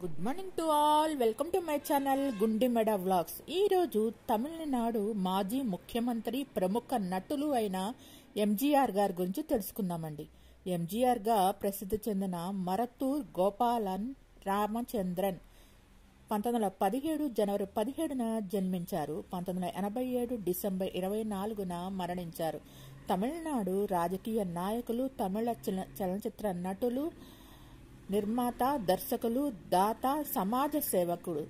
Good morning to all. Welcome to my channel Gundimeda vlogs. ఈరోజు తమిళనాడు మాజీ ముఖ్యమంత్రి ప్రముఖ నటులు అయిన ఎంజీఆర్ గారి గురించి తెలుసుకుందామండి. ఎంజీఆర్ గా ప్రసిద్ధి చెందిన మరత్తూర్ గోపాలన్ రామచంద్రన్ 1917 జనవరి 17న జన్మించారు. 1987 డిసెంబర్ 24న మరణించారు. తమిళనాడు రాజకీయ నాయకులు, తమిళ చలనచిత్ర నటులు, నిర్మాత, దర్శకులు, దాత, సమాజ సేవకుడు.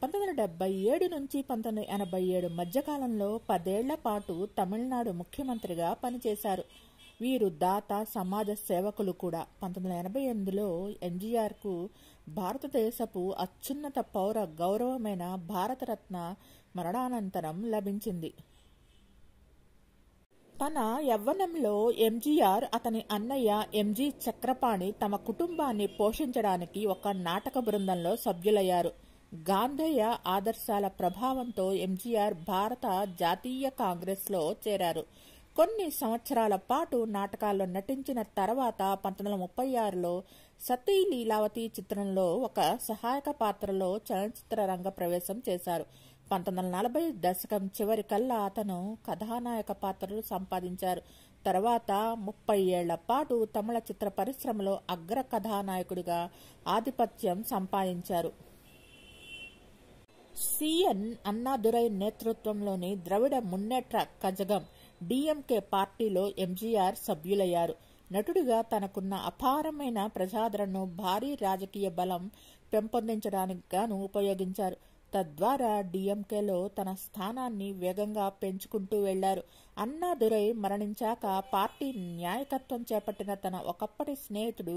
1977 నుంచి 1987 మధ్యకాలంలో 10 ఏళ్ల పాటు తమిళనాడు ముఖ్యమంత్రిగా పనిచేశారు. వీరు దాత, సమాజ సేవకులు కూడా. 1988లో ఎన్టీఆర్ కు భారతదేశపు అత్యున్నత పౌర గౌరవమైన భారతరత్న మరణానంతరం లభించింది. తన యవ్వనంలో ఎంజీఆర్, అతని అన్నయ్య ఎంజీ చక్రపాణి తమ కుటుంబాన్ని పోషించడానికి ఒక నాటక బృందంలో సభ్యులయ్యారు. గాంధేయ ఆదర్శాల ప్రభావంతో ఎంజీఆర్ భారత జాతీయ కాంగ్రెస్ లో చేరారు. కొన్ని సంవత్సరాల పాటు నాటకాల్లో నటించిన తర్వాత 1936లో సతీ లీలావతి చిత్రంలో ఒక సహాయక పాత్రలో చలనచిత్ర రంగ ప్రవేశం చేశారు. 1940 దశకం చివరి కల్లా అతను కథానాయక పాత్రలు సంపాదించారు. తర్వాత 30 ఏళ్ల పాటు తమిళ చిత్ర పరిశ్రమలో అగ్ర కథానాయకుడిగా ఆధిపత్యం సంపాదించారు. సిఎన్ అన్నాదురై నేతృత్వంలోని ద్రవిడ మున్నేట్ర కజగం డిఎంకే పార్టీలో ఎంజీఆర్ సభ్యులయ్యారు. నటుడిగా తనకున్న అపారమైన ప్రజాదరణను భారీ రాజకీయ బలం పెంపొందించడానికి గాను ఉపయోగించారు. తద్వారా డిఎంకేలో తన స్థానాన్ని వేగంగా పెంచుకుంటూ వెళ్లారు. అన్నాదురై మరణించాక పార్టీ నాయకత్వం చేపట్టిన తన ఒకప్పటి స్నేహితుడు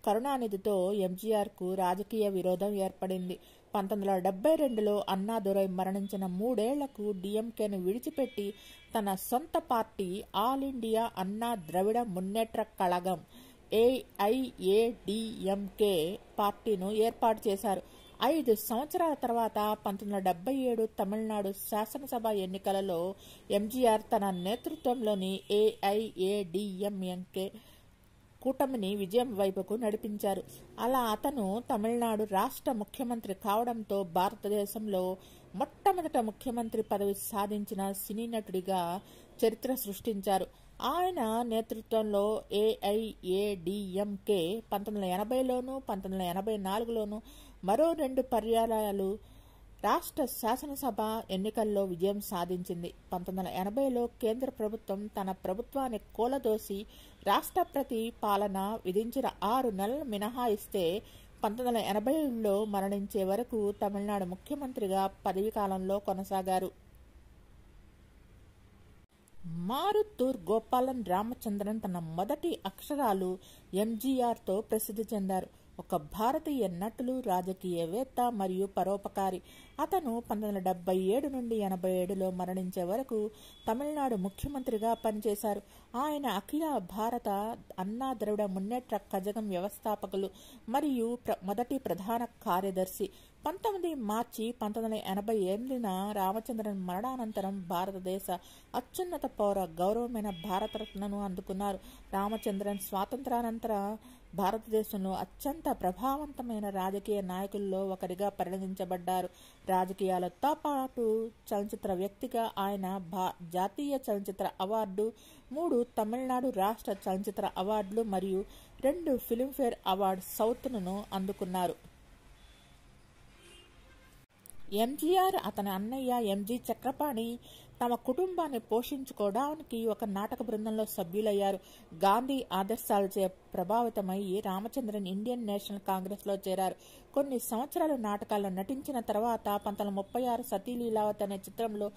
కరుణానిధితో ఎంజీఆర్ కు రాజకీయ విరోధం ఏర్పడింది. 1972లో అన్నాదురై మరణించిన 3 ఏళ్లకు డిఎంకేను విడిచిపెట్టి తన సొంత పార్టీ ఆల్ ఇండియా అన్నా ద్రవిడ మున్నేట్ర కళగం ఏఐఏడిఎంకే పార్టీను ఏర్పాటు చేశారు. 5 సంవత్సరాల తర్వాత 1977 తమిళనాడు శాసనసభ ఎన్నికలలో ఎంజీఆర్ తన నేతృత్వంలోని ఏఐఏడిఎంకే కూటమిని విజయం వైపుకు నడిపించారు. అలా అతను తమిళనాడు రాష్ట్ర ముఖ్యమంత్రి కావడంతో భారతదేశంలో మొట్టమొదట ముఖ్యమంత్రి పదవి సాధించిన సినీ నటుడిగా చరిత్ర సృష్టించారు. ఆయన నేతృత్వంలో ఏఐఏడిఎంకే 1980లోను 1984లోను మరో 2 పర్యాయాలు రాష్ట్ర శాసనసభ ఎన్నికల్లో విజయం సాధించింది. 1980లో కేంద్ర ప్రభుత్వం తన ప్రభుత్వాన్ని కూలదోసి రాష్ట్రపతి పాలన విధించిన 6 నెలలు మినహాయిస్తే 1987లో మరణించే వరకు తమిళనాడు ముఖ్యమంత్రిగా పదవీకాలంలో కొనసాగారు. మారుత్తూర్ గోపాలన్ రామచంద్రన్ తన మొదటి అక్షరాలు ఎంజీఆర్తో ప్రసిద్ధి చెందారు. ఒక భారతీయ నటులు, రాజకీయవేత్త మరియు పరోపకారి. అతను 1977 నుండి 87లో మరణించే వరకు తమిళనాడు ముఖ్యమంత్రిగా పనిచేశారు. ఆయన అఖిల భారత అన్నా ద్రవిడ మున్నేట్ర కజగం వ్యవస్థాపకులు మరియు మొదటి ప్రధాన కార్యదర్శి. 19 మార్చి 1988న రామచంద్రన్ మరణానంతరం భారతదేశ అత్యున్నత పౌర గౌరవమైన భారతరత్నను అందుకున్నారు. రామచంద్రన్ స్వాతంత్రానంతర భారతదేశంలో అత్యంత ప్రభావవంతమైన రాజకీయ నాయకుల్లో ఒకరిగా పరిగణించబడ్డారు. రాజకీయాలతో పాటు చలనచిత్ర వ్యక్తిగా ఆయన జాతీయ చలనచిత్ర అవార్డు, 3 తమిళనాడు రాష్ట్ర చలనచిత్ర అవార్డులు మరియు 2 ఫిల్మ్ఫేర్ అవార్డు సౌత్ను అందుకున్నారు. ఎంజీఆర్, అతని అన్నయ్య ఎంజీ చక్రపాణి తమ కుటుంబాన్ని పోషించుకోవడానికి ఒక నాటక బృందంలో సభ్యులయ్యారు. గాంధీ ఆదర్శాలచే ప్రభావితమయ్యి రామచంద్రన్ ఇండియన్ నేషనల్ కాంగ్రెస్ లో చేరారు. కొన్ని సంవత్సరాలు నాటకాల్లో నటించిన తర్వాత 1936 సతీ లీలావతి అనే చిత్రంలో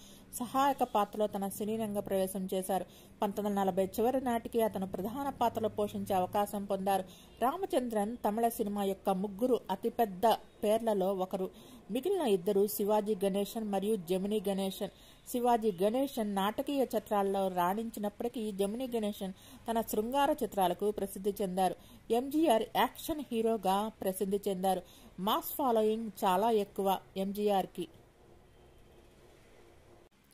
సహాయక పాత్రలో తన సినీ రంగ ప్రవేశం చేశారు. 1940 చివరి నాటికి అతను ప్రధాన పాత్రలో పోషించే అవకాశం పొందారు. రామచంద్రన్ తమిళ సినిమా యొక్క 3 అతిపెద్ద పేర్లలో ఒకరు. మిగిలిన 2 శివాజీ గణేశన్ మరియు జమినీ గణేశన్. శివాజీ గణేశన్ నాటకీయ చిత్రాల్లో రాణించినప్పటికీ జమినీ గణేశన్ తన శృంగార చిత్రాలకు ప్రసిద్ధి చెందారు. ఎంజీఆర్ యాక్షన్ హీరోగా ప్రసిద్ధి చెందారు. మాస్ ఫాలోయింగ్ చాలా ఎక్కువ ఎంజీఆర్ కి.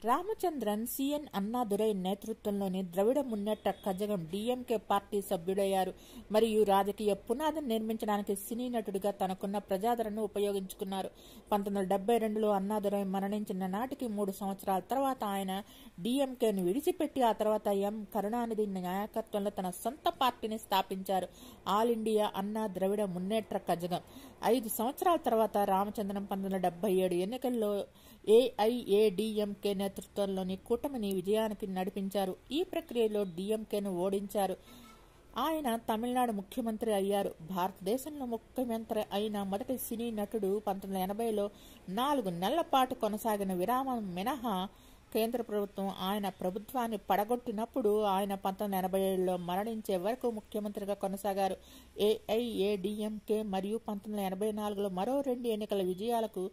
రామచంద్రన్ సిఎన్ అన్నాదురై నేతృత్వంలోని ద్రవిడ మున్నేట్ర కజగం డిఎంకే పార్టీ సభ్యుడయ్యారు మరియు రాజకీయ పునాదిని నిర్మించడానికి సినీ నటుడిగా తనకున్న ప్రజాదరణను ఉపయోగించుకున్నారు. 1972లో అన్నాదురై మరణించిన నాటికి 3 సంవత్సరాల తర్వాత ఆయన డిఎంకేను విడిచిపెట్టి ఆ తర్వాత ఎం కరుణానిధి నాయకత్వంలో తన సొంత పార్టీని స్థాపించారు, ఆల్ ఇండియా అన్నా ద్రవిడ మున్నేట్ర కజగం. 5 సంవత్సరాల తర్వాత రామచంద్రన్ 1977 ఎన్నికల్లో ఏఐఏడిఎంకే నేతృత్వంలోని కూటమిని విజయానికి నడిపించారు. ఈ ప్రక్రియలో డిఎంకేను ఓడించారు. ఆయన తమిళనాడు ముఖ్యమంత్రి అయ్యారు. భారతదేశంలో ముఖ్యమంత్రి అయిన మొదటి సినీ నటుడు. 1980లో 4 నెలల పాటు కొనసాగిన విరామం మినహా కేంద్ర ప్రభుత్వం ఆయన ప్రభుత్వాన్ని పడగొట్టినప్పుడు ఆయన 1987లో మరణించే వరకు ముఖ్యమంత్రిగా కొనసాగారు. ఏఐఏడిఎంకే మరియు 1984లో మరో 2 ఎన్నికల విజయాలకు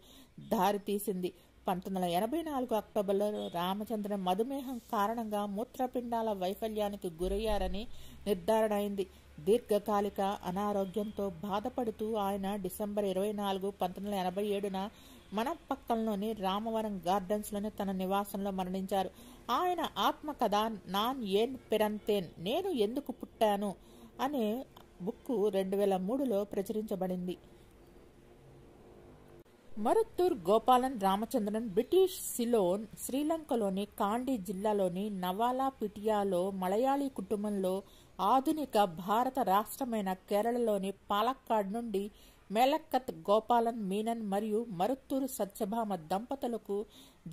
దారితీసింది. 1984 అక్టోబర్లో రామచంద్రన్ మధుమేహం కారణంగా మూత్రపిండాల వైఫల్యానికి గురయ్యారని నిర్ధారణ అయింది. దీర్ఘకాలిక అనారోగ్యంతో బాధపడుతూ ఆయన డిసెంబర్ 24, 1987న మనపక్కల్లోని రామవరం గార్డెన్స్లోని తన నివాసంలో మరణించారు. ఆయన ఆత్మకథ నాన్ ఏన్ పిరంతేన్, నేను ఎందుకు పుట్టాను అనే బుక్కు 2003లో ప్రచురించబడింది. మరుత్తూర్ గోపాలన్ రామచంద్రన్ బ్రిటిష్ సిలోన్, శ్రీలంకలోని కాండి జిల్లాలోని నవాలాపిటియాలో మలయాళీ కుటుంబంలో ఆధునిక భారత రాష్ట్రమైన కేరళలోని పాలక్కాడ్ నుండి మేలక్కత్ గోపాలన్ మీనన్ మరియు మరుత్తూరు సత్యభామ దంపతులకు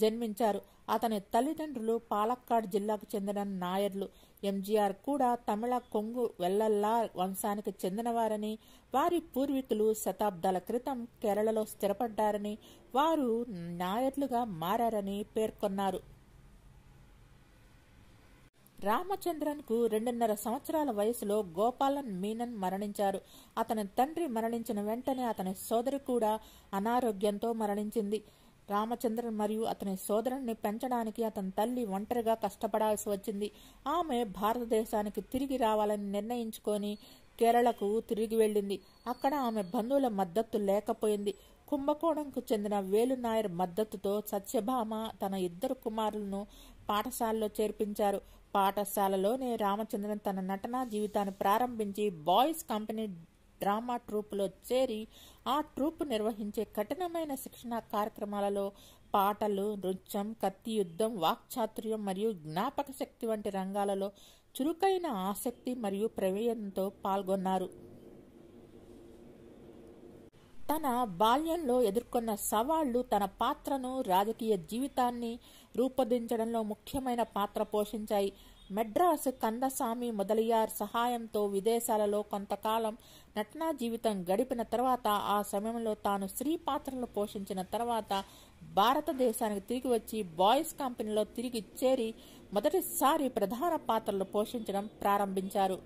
జన్మించారు. అతని తల్లిదండ్రులు పాలక్కాడ్ జిల్లాకు చెందిన నాయర్లు. ఎంజీఆర్ కూడా తమిళ కొంగు వెల్లల్లార్ వంశానికి చెందినవారని, వారి పూర్వీకులు శతాబ్దాల క్రితం కేరళలో స్థిరపడ్డారని, వారు నాయర్లుగా మారారని పేర్కొన్నారు. రామచంద్రన్కు 2.5 సంవత్సరాల వయసులో గోపాలన్ మీనన్ మరణించారు. అతని తండ్రి మరణించిన వెంటనే అతని సోదరి కూడా అనారోగ్యంతో మరణించింది. రామచంద్రన్ మరియు అతని సోదరుణ్ణి పెంచడానికి అతని తల్లి ఒంటరిగా కష్టపడాల్సి వచ్చింది. ఆమె భారతదేశానికి తిరిగి రావాలని నిర్ణయించుకొని కేరళకు తిరిగి వెళ్ళింది. అక్కడ ఆమె బంధువుల మద్దతు లేకపోయింది. కుంభకోణంకు చెందిన వేలు నాయర్ మద్దతుతో సత్యభామ తన 2 కుమారులను పాఠశాలలో చేర్పించారు. పాఠశాలలోనే రామచంద్రన్ తన నటనా జీవితాన్ని ప్రారంభించి బాయ్స్ కంపెనీ డ్రామా ట్రూపులో చేరి ఆ ట్రూపు నిర్వహించే కఠినమైన శిక్షణా కార్యక్రమాలలో పాటలు, నృత్యం, కత్తి యుద్ధం, వాక్చాతుర్యం మరియు జ్ఞాపక శక్తి వంటి రంగాలలో చురుకైన ఆసక్తి మరియు ప్రమేయంతో పాల్గొన్నారు. తన బాల్యంలో ఎదుర్కొన్న సవాళ్లు తన పాత్రను, రాజకీయ జీవితాన్ని రూపొందించడంలో ముఖ్యమైన పాత్ర పోషించాయి. మెడ్రాస్ కందసామి మొదలియార్ సహాయంతో విదేశాలలో కొంతకాలం నటనా జీవితం గడిపిన తర్వాత, ఆ సమయంలో తాను స్త్రీ పాత్రలు పోషించిన తర్వాత భారతదేశానికి తిరిగి వచ్చి బాయ్స్ కంపెనీలో తిరిగి చేరి మొదటిసారి ప్రధాన పాత్రలు పోషించడం ప్రారంభించారు.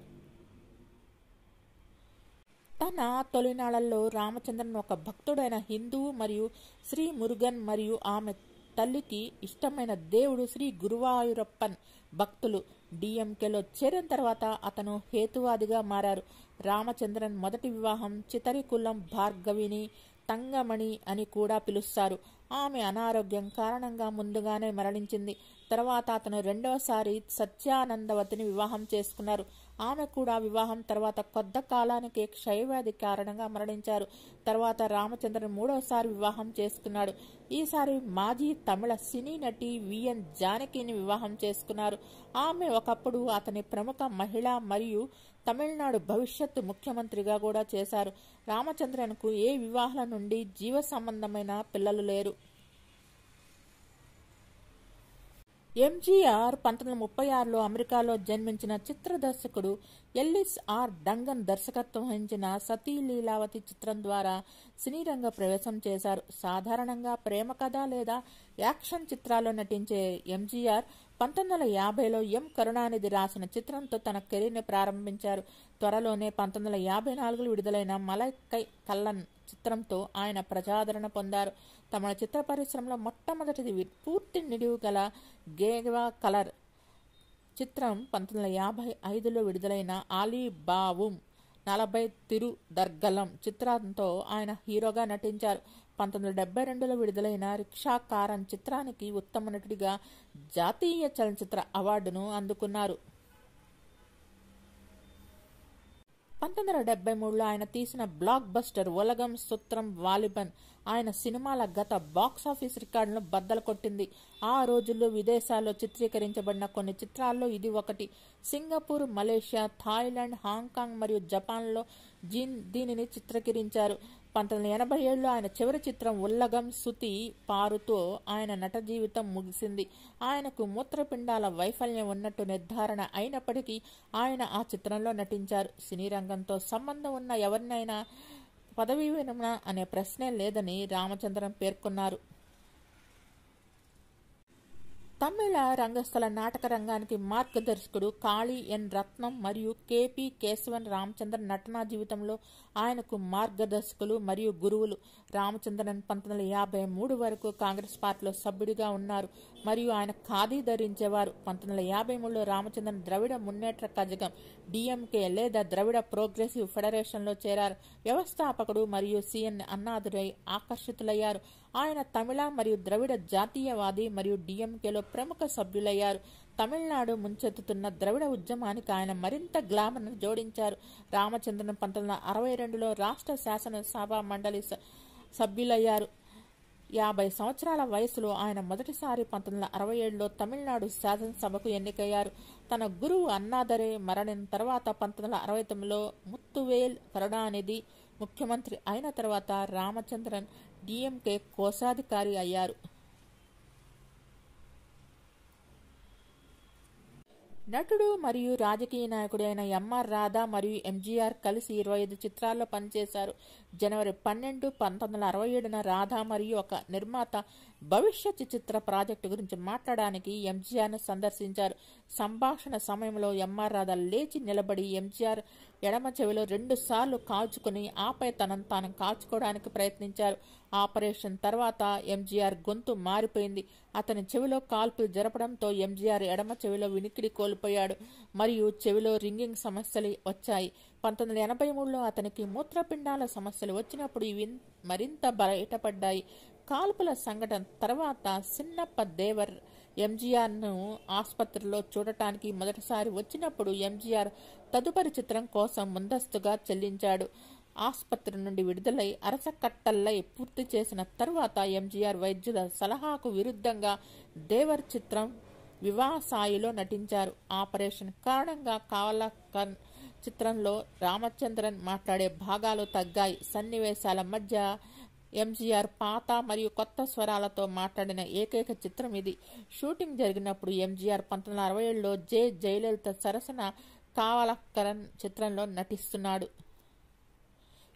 తన తొలినాళ్లలో రామచంద్రన్ ఒక భక్తుడైన హిందువు మరియు శ్రీ మురుగన్ మరియు ఆమె తల్లికి ఇష్టమైన దేవుడు శ్రీ గురువాయూరప్పన్ భక్తులు. డిఎంకేలో చేరిన తర్వాత అతను హేతువాదిగా మారారు. రామచంద్రన్ మొదటి వివాహం చితరికులం భార్గవిని తంగమణి అని కూడా పిలుస్తారు. ఆమె అనారోగ్యం కారణంగా ముందుగానే మరణించింది. తర్వాత అతను రెండవసారి సత్యానందవతిని వివాహం చేసుకున్నారు. ఆమె కూడా వివాహం తర్వాత కొద్ది కాలానికి క్షయవ్యాధి కారణంగా మరణించారు. తర్వాత రామచంద్రన్ మూడవసారి వివాహం చేసుకున్నాడు. ఈసారి మాజీ తమిళ సినీ నటి విఎన్ జానకిని వివాహం చేసుకున్నారు. ఆమె ఒకప్పుడు అతని ప్రముఖ మహిళ మరియు తమిళనాడు భవిష్యత్తు ముఖ్యమంత్రిగా కూడా చేశారు. రామచంద్రన్కు ఏ వివాహాల నుండి జీవ సంబంధమైన పిల్లలు లేరు. ఎంజీఆర్ 1936లో అమెరికాలో జన్మించిన చిత్ర దర్శకుడు ఎల్లిస్ ఆర్ డంగన్ దర్శకత్వం వహించిన సతీ లీలావతి చిత్రం ద్వారా సినీ రంగ ప్రవేశం చేశారు. సాధారణంగా ప్రేమ కథ లేదా యాక్షన్ చిత్రాల్లో నటించే ఎంజీఆర్ 1950లో ఎం కరుణానిధి రాసిన చిత్రంతో తన కెరీర్ని ప్రారంభించారు. త్వరలోనే 1954లో విడుదలైన మలైక్కై కల్లన్ చిత్రంతో ఆయన ప్రజాదరణ పొందారు. తమిళ చిత్ర పరిశ్రమలో మొట్టమొదటిది పూర్తి నిడివి గల గేవా కలర్ చిత్రం 1955లో విడుదలైన ఆలీబావుం 40 తిరుదర్గలం చిత్రంతో ఆయన హీరోగా నటించారు. 1972లో విడుదలైన రిక్షాకారన్ చిత్రానికి ఉత్తమ నటుడిగా జాతీయ చలనచిత్ర అవార్డును అందుకున్నారు. 1973లో ఆయన తీసిన బ్లాక్ బస్టర్ ఉలగం సుత్రం వాలిబన్ ఆయన సినిమాల గత బాక్సాఫీస్ రికార్డులను బద్దలు కొట్టింది. ఆ రోజుల్లో విదేశాల్లో చిత్రీకరించబడిన కొన్ని చిత్రాల్లో ఇది ఒకటి. సింగపూర్, మలేషియా, థాయిలాండ్, హాంకాంగ్ మరియు జపాన్లో దీనిని చిత్రీకరించారు. 1987లో ఆయన చివరి చిత్రం ఉల్లగం సుతి పారుతో ఆయన నట జీవితం ముగిసింది. ఆయనకు మూత్రపిండాల వైఫల్యం ఉన్నట్టు నిర్ధారణ అయినప్పటికీ ఆయన ఆ చిత్రంలో నటించారు. సినీ రంగంతో సంబంధం ఉన్న ఎవరినైనా పదవీ విరమణ అనే ప్రశ్నే లేదని రామచంద్రన్ పేర్కొన్నారు. తమిళ రంగస్థల నాటక రంగానికి మార్గదర్శకుడు కాళీ ఎన్ రత్నం మరియు కెపి కేశవన్ రామచంద్రన్ నటనా జీవితంలో ఆయనకు మార్గదర్శకులు మరియు గురువులు. రామచంద్రన్ 1953 వరకు కాంగ్రెస్ పార్టీలో సభ్యుడిగా ఉన్నారు మరియు ఆయన ఖాదీ ధరించేవారు. 1953లో రామచంద్రన్ ద్రవిడ మున్నేట్ర కజగం డిఎంకే లేదా ద్రవిడ ప్రోగ్రెసివ్ ఫెడరేషన్లో చేరారు. వ్యవస్థాపకుడు మరియు సిఎన్ అన్నాదురై ఆకర్షితులయ్యారు. ఆయన తమిళ మరియు ద్రవిడ జాతీయవాది మరియు డిఎంకేలో ప్రముఖ సభ్యులయ్యారు. తమిళనాడు ముంచెత్తుతున్న ద్రవిడ ఉద్యమానికి ఆయన మరింత గ్లామర్ను జోడించారు. రామచంద్రన్ 1962లో రాష్ట్ర శాసనసభ మండలి సభ్యులయ్యారు. 50 సంవత్సరాల వయసులో ఆయన మొదటిసారి 1967లో తమిళనాడు శాసనసభకు ఎన్నికయ్యారు. తన గురువు అన్నాదరే మరణం తర్వాత 1969లో ముత్తువేల్ కరుణానిధి ముఖ్యమంత్రి అయిన తర్వాత రామచంద్రన్ డిఎంకే కోశాధికారి అయ్యారు. నటుడు మరియు రాజకీయ నాయకుడు అయిన ఎంఆర్ రాధా మరియు ఎంజీఆర్ కలిసి 25 చిత్రాల్లో పనిచేశారు. జనవరి 12, 1967న రాధా మరియు ఒక నిర్మాత భవిష్యత్ చిత్ర ప్రాజెక్టు గురించి మాట్లాడడానికి ఎంజీఆర్ను సందర్శించారు. సంభాషణ సమయంలో ఎంఆర్ రాధా లేచి నిలబడి ఎంజీఆర్ ఎడమ చెవిలో 2 సార్లు కాల్చుకుని ఆపై తనను తాను కాల్చుకోవడానికి ప్రయత్నించారు. ఆపరేషన్ తర్వాత ఎంజీఆర్ గొంతు మారిపోయింది. అతని చెవిలో కాల్పులు జరపడంతో ఎంజీఆర్ ఎడమ చెవిలో వినికిడి కోల్పోయాడు మరియు చెవిలో రింగింగ్ సమస్యలు వచ్చాయి. 1983లో అతనికి మూత్రపిండాల సమస్యలు వచ్చినప్పుడు ఇవి మరింత బయటపడ్డాయి. కాల్పుల సంఘటన తర్వాత సిన్నప్ప దేవర్ ఎంజీఆర్ను ఆసుపత్రిలో చూడటానికి మొదటిసారి వచ్చినప్పుడు ఎంజీఆర్ తదుపరి చిత్రం కోసం ముందస్తుగా చెల్లించాడు. ఆసుపత్రి నుండి విడుదలై అరసకట్టల్లై పూర్తి చేసిన తరువాత ఎంజీఆర్ వైద్యుల సలహాకు విరుద్ధంగా దేవర్ చిత్రం వివాసాయిలో నటించారు. ఆపరేషన్ కారణంగా కావలకన్ చిత్రంలో రామచంద్రన్ మాట్లాడే భాగాలు తగ్గాయి. సన్నివేశాల మధ్య ఎంజీఆర్ పాత మరియు కొత్త స్వరాలతో మాట్లాడిన ఏకైక చిత్రం ఇది. షూటింగ్ జరిగినప్పుడు ఎంజీఆర్ 1967లో జయలలిత సరసన కావలకన్ చిత్రంలో నటిస్తున్నాడు.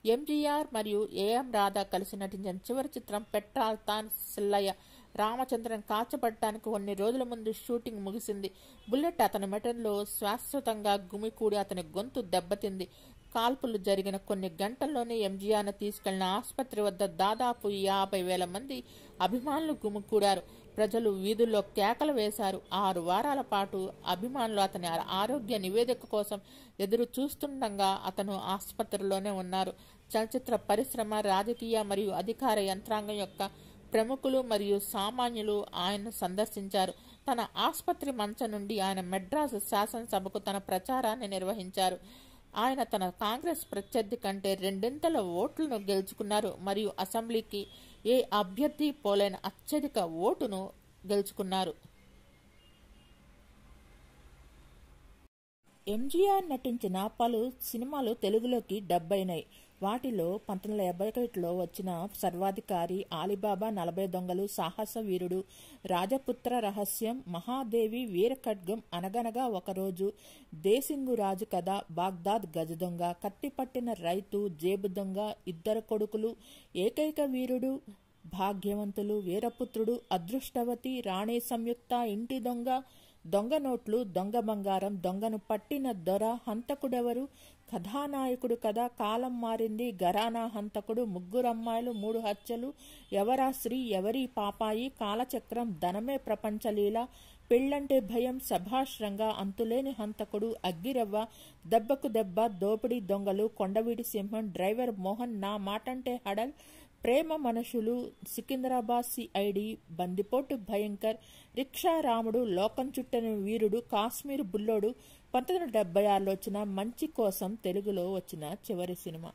ఎంజీఆర్ మరియు ఏఎం రాధా కలిసి నటించిన చివరి చిత్రం పెట్రాల్ తాన్ సిల్లయ్య. రామచంద్రన్ కాల్చబడటానికి కొన్ని రోజుల ముందు షూటింగ్ ముగిసింది. బుల్లెట్ అతని మెటల్లో శాశ్వతంగా గుమికూడి అతని గొంతు దెబ్బతింది. కాల్పులు జరిగిన కొన్ని గంటల్లోనే ఎంజీఆర్ను తీసుకెళ్లిన ఆసుపత్రి వద్ద దాదాపు 50,000 మంది అభిమానులు గుమికూడారు. ప్రజలు వీధుల్లో కేకలు వేశారు. 6 వారాల పాటు అభిమానులు అతని ఆరోగ్య నివేదిక కోసం ఎదురు చూస్తుండగా అతను ఆసుపత్రిలోనే ఉన్నారు. చలచిత్ర పరిశ్రమ, రాజకీయ మరియు అధికార యంత్రాంగం యొక్క ప్రముఖులు మరియు సామాన్యులు ఆయన్ను సందర్శించారు. తన ఆసుపత్రి మంచం నుండి ఆయన మెడ్రాసు శాసనసభకు తన ప్రచారాన్ని నిర్వహించారు. ఆయన తన కాంగ్రెస్ ప్రత్యర్థి కంటే 2 ఓట్లను గెలుచుకున్నారు మరియు అసెంబ్లీకి ఏ అభ్యర్థి పోలైన అత్యధిక ఓటును గెలుచుకున్నారు. ఎంజీఆర్ నటించిన పలు సినిమాలు తెలుగులోకి డబ్ అయినాయి. వాటిలో 1971లో వచ్చిన సర్వాధికారి, ఆలీబాబా, 40 దొంగలు, సాహస వీరుడు, రాజపుత్ర రహస్యం, మహాదేవి, వీరఖడ్గం, అనగనగా ఒకరోజు, దేశింగురాజు కథ, బాగ్దాద్ గజదొంగ, కత్తిపట్టిన రైతు, జేబు దొంగ, 2 కొడుకులు, ఏకైక వీరుడు, భాగ్యవంతులు, వీరపుత్రుడు, అదృష్టవతి, రాణి సంయుక్త, ఇంటి దొంగ, దొంగ నోట్లు, దొంగ బంగారం, దొంగను పట్టిన దొర, హంతకుడెవరు, కథానాయకుడు కథ, కాలం మారింది, ఘరానా హంతకుడు, 3 అమ్మాయిలు, 3 హత్యలు, ఎవరా స్త్రీ, ఎవరి పాపాయి, కాలచక్రం, ధనమే ప్రపంచలీల, పెళ్ళంటే భయం, సభాష్ రంగా, అంతులేని హంతకుడు, అగ్గిరవ్వ, దెబ్బకు దెబ్బ, దోపిడీ దొంగలు, కొండవీటి సింహం, డ్రైవర్ మోహన్, నా మాటంటే హడల్, ప్రేమ మనుషులు, సికింద్రాబాద్ సిఐడి, బందిపోటు భయంకర్, రిక్షా రాముడు, లోకం చుట్టని వీరుడు, కాశ్మీర్ బుల్లోడు 1976లో వచ్చిన మంచి కోసం తెలుగులో వచ్చిన చివరి సినిమా.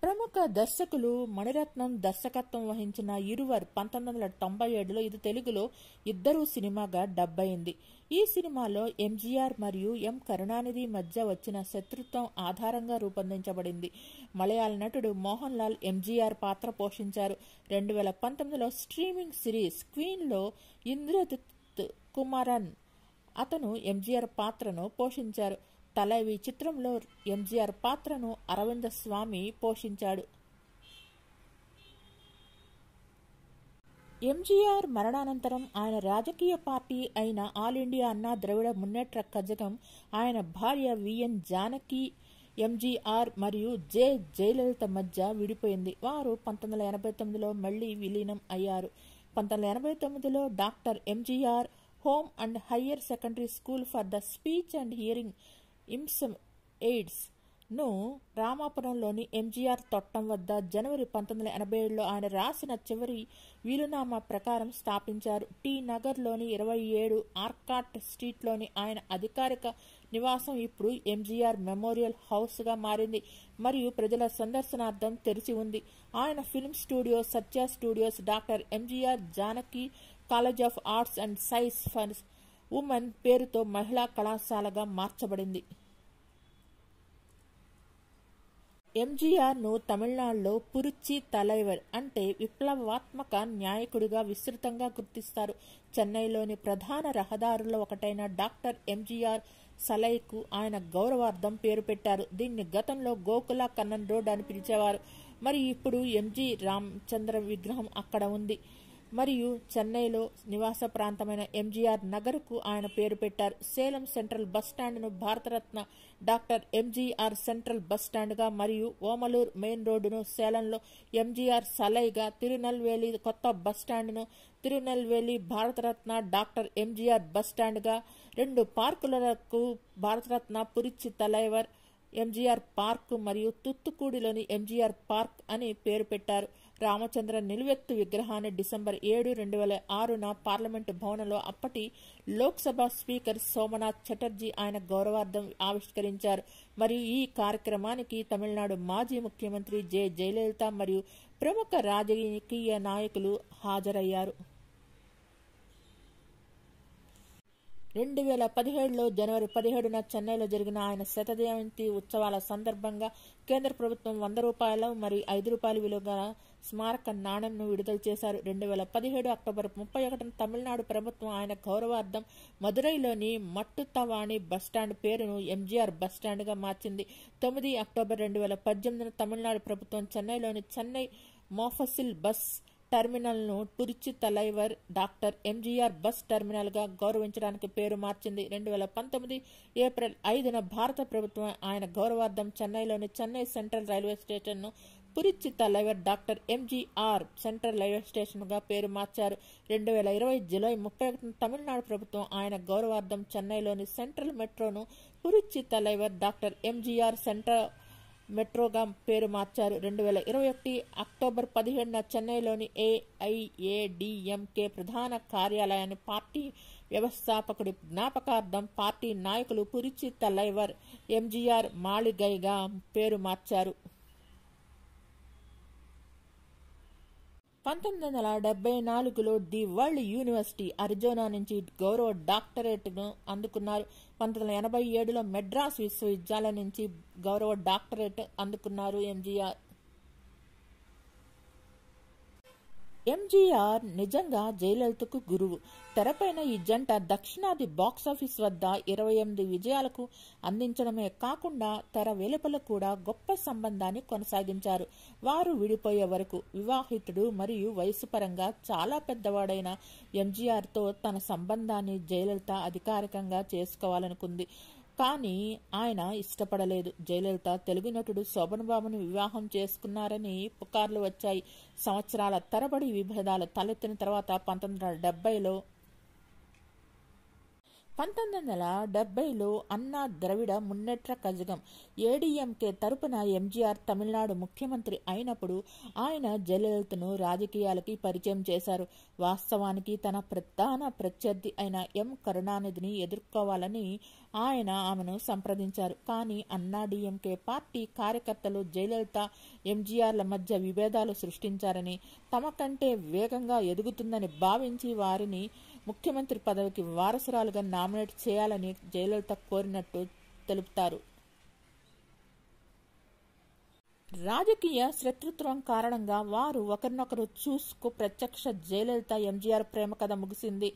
ప్రముఖ దర్శకులు మణిరత్నం దర్శకత్వం వహించిన ఇరువర్ 1997లో ఇది తెలుగులో ఇద్దరు సినిమాగా డబ్ అయింది. ఈ సినిమాలో ఎంజీఆర్ మరియు ఎం కరుణానిధి మధ్య వచ్చిన శత్రుత్వం ఆధారంగా రూపొందించబడింది. మలయాళ నటుడు మోహన్ లాల్ ఎంజీఆర్ పాత్ర పోషించారు. 2019లో స్ట్రీమింగ్ సిరీస్ క్వీన్లో ఇంద్రజిత్ కుమారన్ అతను ఎంజీఆర్ పాత్రను పోషించారు. తలైవి చిత్రంలో ఎంజీఆర్ పాత్రను అరవింద స్వామి పోషించాడు. ఎంజీఆర్ మరణానంతరం ఆయన రాజకీయ పార్టీ అయిన ఆల్ ఇండియా అన్నా ద్రవిడ మున్నేట్ర కజగం ఆయన భార్య విఎన్ జానకి ఎంజీఆర్ మరియు జె జయలలిత మధ్య విడిపోయింది. వారు 1989లో మళ్లీ విలీనం అయ్యారు. 1989లో doctor MGR home and higher secondary school for the speech and hearing aids ను రామాపురంలోని ఎంజీఆర్ తోట్టం వద్ద జనవరి 1987లో ఆయన రాసిన చివరి వీలునామా ప్రకారం స్థాపించారు. టీ నగర్లోని 27 ఆర్కాట్ స్ట్రీట్లోని ఆయన అధికారిక నివాసం ఇప్పుడు ఎంజీఆర్ మెమోరియల్ హౌస్గా మారింది మరియు ప్రజల సందర్శనార్థం తెరిచి ఉంది. ఆయన film studio Satya studios doctor MGR Janaki college of arts and science for women పేరుతో మహిళా కళాశాలగా మార్చబడింది. ఎంజీఆర్ను తమిళనాడులో పురుచి తలైవర్ అంటే విప్లవాత్మక నాయకుడిగా విస్తృతంగా గుర్తిస్తారు. చెన్నైలోని ప్రధాన రహదారుల్లో ఒకటైన డాక్టర్ ఎంజీఆర్ సలైకు ఆయన గౌరవార్థం పేరు పెట్టారు. దీన్ని గతంలో గోకుల కన్నన్ రోడ్ అని పిలిచేవారు మరియు ఇప్పుడు ఎంజీ రామచంద్ర విగ్రహం అక్కడ ఉంది మరియు చెన్నైలో నివాస ప్రాంతమైన ఎంజీఆర్ నగర్కు ఆయన పేరు పెట్టారు. సేలం సెంట్రల్ బస్టాండ్ను భారతరత్న డాక్టర్ ఎంజీఆర్ సెంట్రల్ బస్టాండ్గా మరియు ఓమలూరు మెయిన్ రోడ్డును సేలంలో ఎంజీఆర్ సలైగా, తిరునెల్వేలి కొత్త బస్టాండ్ను తిరునెల్వేలి భారతరత్న డాక్టర్ ఎంజీఆర్ బస్టాండ్గా, 2 పార్కులకు భారతరత్న పురిచి తలైవర్ ఎంజీఆర్ పార్క్ మరియు తుత్తుకూడిలోని ఎంజీఆర్ పార్క్ అని పేరు పెట్టారు. రామచంద్ర నిలువెత్తు విగ్రహాన్ని డిసెంబర్ 7, 2006న పార్లమెంటు భవనంలో అప్పటి లోక్సభ స్పీకర్ సోమనాథ్ చటర్జీ ఆయన గౌరవార్థం ఆవిష్కరించారు మరియు ఈ కార్యక్రమానికి తమిళనాడు మాజీ ముఖ్యమంత్రి జె జయలలిత మరియు ప్రముఖ రాజకీయ నాయకులు హాజరయ్యారు. 2017లో జనవరి 17న చెన్నైలో జరిగిన ఆయన శతజయంతి ఉత్సవాల సందర్భంగా కేంద్ర ప్రభుత్వం ₹100 మరియు ₹5 విలువ గల స్మారక నాణెంను విడుదల చేశారు. 2017 అక్టోబర్ 31న తమిళనాడు ప్రభుత్వం ఆయన గౌరవార్థం మదురైలోని మట్టుతవాణి బస్టాండ్ పేరును ఎంజీఆర్ బస్టాండ్గా మార్చింది. 9 అక్టోబర్ 2018న తమిళనాడు ప్రభుత్వం చెన్నైలోని చెన్నై మోఫసిల్ బస్ టెర్మినల్ను పురిచి తలైవర్ డాక్టర్ ఎంజీఆర్ బస్ టెర్మినల్గా గౌరవించడానికి పేరు మార్చింది. 2019 ఏప్రిల్ 5న భారత ప్రభుత్వం ఆయన గౌరవార్థం చెన్నైలోని చెన్నై సెంట్రల్ రైల్వే స్టేషన్ను Puratchi Thalaivar doctor MGR central railway స్టేషన్గా పేరు మార్చారు. 2020 జూలై 31న తమిళనాడు ప్రభుత్వం ఆయన గౌరవార్థం చెన్నైలోని సెంట్రల్ మెట్రోను పురిచి తలైవర్ డాక్టర్ ఎంజీఆర్ సెంట్రల్ మెట్రోగా పేరు మార్చారు. 2021 అక్టోబర్ 17న చెన్నైలోని ఏఐఏడీఎంకే ప్రధాన కార్యాలయాన్ని పార్టీ వ్యవస్థాపకుడి జ్ఞాపకార్థం పార్టీ నాయకులు పురిచి తలైవర్ ఎంజీఆర్ మాళిగైగా పేరు మార్చారు. 1974లో ది వరల్డ్ యూనివర్సిటీ అరిజోనా నుంచి గౌరవ డాక్టరేట్ను అందుకున్నారు. 1987లో మెడ్రాస్ విశ్వవిద్యాలయం నుంచి గౌరవ డాక్టరేట్ అందుకున్నారు. ఎంజీఆర్ నిజంగా జయలలితకు గురువు. తెరపైన ఈ జంట దక్షిణాది బాక్సాఫీస్ వద్ద 28 విజయాలకు అందించడమే కాకుండా తెర వెలుపల కూడా గొప్ప సంబంధాన్ని కొనసాగించారు. వారు విడిపోయే వరకు వివాహితుడు మరియు వయసు పరంగా చాలా పెద్దవాడైన ఎంజీఆర్తో తన సంబంధాన్ని జయలలిత అధికారికంగా చేసుకోవాలనుకుంది. కానీ ఆయన ఇష్టపడలేదు. జయలలిత తెలుగు నటుడు శోభన్ బాబును వివాహం చేసుకున్నారని పుకార్లు వచ్చాయి. సంవత్సరాల తరబడి విభేదాలు తలెత్తిన తర్వాత 1970లో అన్నా ద్రవిడ మున్నేట్ర కజగం ఏడీఎంకే తరపున ఎంజీఆర్ తమిళనాడు ముఖ్యమంత్రి అయినప్పుడు ఆయన జయలలితను రాజకీయాలకి పరిచయం చేశారు. వాస్తవానికి తన ప్రధాన ప్రత్యర్థి అయిన ఎం కరుణానిధిని ఎదుర్కోవాలని ఆయన ఆమెను సంప్రదించారు. కానీ అన్నాడీఎంకే పార్టీ కార్యకర్తలు జయలలిత ఎంజీఆర్ల మధ్య విభేదాలు సృష్టించారని, తమ కంటే వేగంగా ఎదుగుతుందని భావించి వారిని ముఖ్యమంత్రి పదవికి వారసురాలుగా నామినేట్ చేయాలని జయలలిత కోరినట్టు తెలుపుతారు. రాజకీయ శత్రుత్వం కారణంగా వారు ఒకరినొకరు చూసుకు ప్రత్యక్ష జయలలిత ఎంజీఆర్ ప్రేమ కథ ముగిసింది.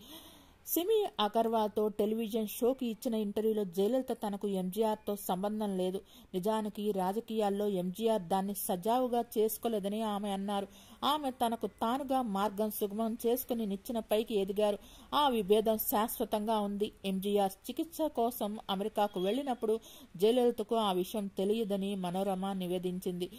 సిమి అగర్వాల్తో టెలివిజన్ షోకి ఇచ్చిన ఇంటర్వ్యూలో జయలలిత తనకు ఎంజీఆర్తో సంబంధం లేదు, నిజానికి రాజకీయాల్లో ఎంజీఆర్ దాన్ని సజావుగా చేసుకోలేదని ఆమె అన్నారు. ఆమె తనకు తానుగా మార్గం సుగమం చేసుకుని నిచ్చెన పైకి ఎదిగారు. ఆ విభేదం శాశ్వతంగా ఉంది. ఎంజీఆర్ చికిత్స కోసం అమెరికాకు వెళ్లినప్పుడు జయలలితకు ఆ విషయం తెలియదని మనోరమ నివేదించింది.